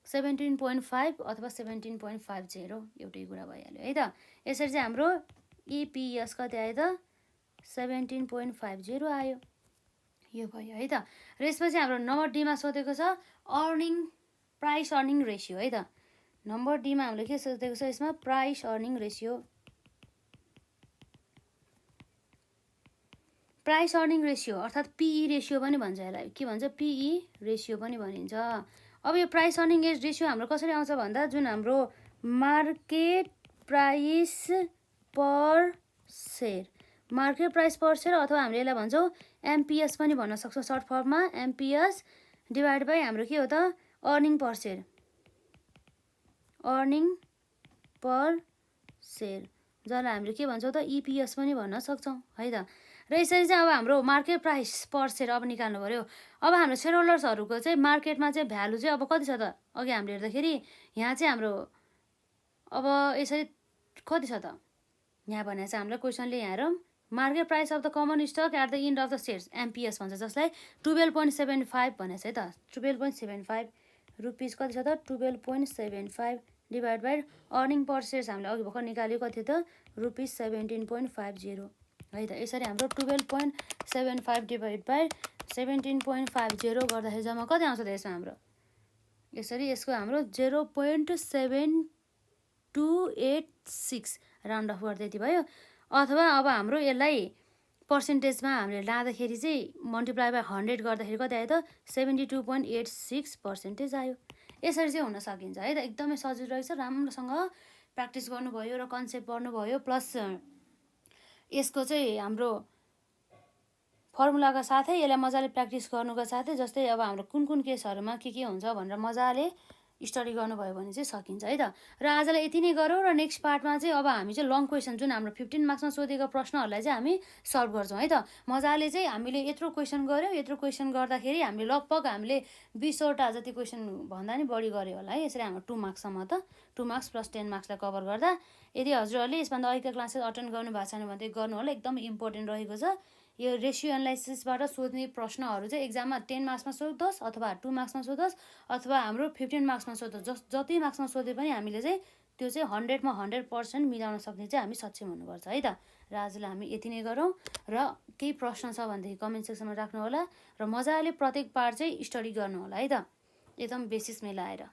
Speaker 1: 17.5 अथवा 17.50 एउटै कुरा भइहाल्यो है त। यसरी चाहिँ हाम्रो इपिएस कति आयो त? 17.50 आयो। यो भयो है त। र यसपछि हाम्रो नम्बर डीमा सोधेको छ प्राइस अर्निङ रेसियो है त। नम्बर डीमा हामीले के सोधेको छ यसमा? Price earning ratio. Price earning ratio अर्थात् पिई रेसियो पनि भन्छ यसलाई। के भन्छ? पिई रेसियो पनि भनिन्छ। अब यो प्राइस अर्निङ रेसियो हाम्रो कसरी आउँछ भन्दा जुन हाम्रो मार्केट प्राइस पर सेयर अथवा हामीले यसलाई भन्छौँ एमपिएस पनि भन्न सक्छौँ सर्ट फर्ममा। एमपिएस डिभाइड बाई हाम्रो के हो त? अर्निङ पर सेयर जसलाई हामीले के भन्छौँ त? इपिएस पनि भन्न सक्छौँ है त। र यसरी चाहिँ अब हाम्रो मार्केट प्राइस पर सेयर अब निकाल्नु पऱ्यो। अब हाम्रो सेयर होल्डर्सहरूको चाहिँ मार्केटमा चाहिँ भ्यालु चाहिँ अब कति छ त? अघि हामीले हेर्दाखेरि यहाँ चाहिँ हाम्रो अब यसरी कति छ त? यहाँ भनेको चाहिँ हामीलाई क्वेसनले यहाँ हेरौँ market price of the common stock at the end of the shares MPS भन्छ, जसलाई 12.75 भनेको छ है त। 12.75 रुपिस कति छ त? 12.75 divide by earning per shares हामीले अघि भर्खर निकाल्यो कति त? रुपिस 17.50 है त। यसरी हाम्रो 12.75 डिभाइड बाई 17.50 गर्दाखेरि जम्मा कति आउँछ त यसमा हाम्रो? यसरी यसको हाम्रो 0.7286 राउन्ड अफ गर्दै यति भयो। अथवा अब हाम्रो यसलाई पर्सेन्टेजमा हामीले लाँदाखेरि चाहिँ मल्टिप्लाई बाई 100 गर्दाखेरि कति आयो त? 72.86% आयो। यसरी चाहिँ हुन सकिन्छ है त। एकदमै सजिलो रहेछ। राम्रोसँग प्र्याक्टिस गर्नुभयो र कन्सेप्ट पढ्नुभयो प्लस यसको चाहिँ हाम्रो फर्मुलाका साथै यसलाई मजाले प्र्याक्टिस गर्नुको साथै जस्तै अब हाम्रो कुन कुन केसहरूमा के हुन्छ भनेर मजाले स्टडी गर्नुभयो भने चाहिँ सकिन्छ है त। र आजलाई यति नै गरौँ र नेक्स्ट पार्टमा चाहिँ अब हामी चाहिँ लङ क्वेसन जुन हाम्रो 15 मार्क्समा सोधेको प्रश्नहरूलाई चाहिँ हामी सल्भ गर्छौँ है त। मजाले चाहिँ हामीले यत्रो क्वेसन गऱ्यौँ। यत्रो क्वेसन गर्दाखेरि हामीले लगभग हामीले 20वटा जति क्वेसन भन्दा नि बढी गऱ्यो होला है। यसरी हाम्रो 2 मार्क्ससम्म त 2 मार्क्स प्लस 10 मार्क्सलाई कभर गर्दा। यदि हजुरहरूले यसभन्दा अहिलेका क्लासेस अटेन्ड गर्नु भएको छैन भने गर्नु होला। एकदम इम्पोर्टेन्ट रहेको छ। यो रेसियो एनालाइसिसबाट सोध्ने प्रश्नहरू चाहिँ एक्जाममा 10 मार्क्समा सोधोस् अथवा 2 मार्क्समा सोधोस् अथवा हाम्रो 15 मार्क्समा सोधोस्। जति मार्क्समा सोधे पनि हामीले चाहिँ त्यो चाहिँ 100मा 100% मिलाउन सक्ने चाहिँ हामी सक्षम हुनुपर्छ है त। र आजलाई हामी यति नै गरौँ र केही प्रश्न छ भनेदेखि कमेन्ट सेक्सनमा राख्नु होला र मजाले प्रत्येक पार्ट चाहिँ स्टडी गर्नु होला है त, एकदम बेसिस मिलाएर।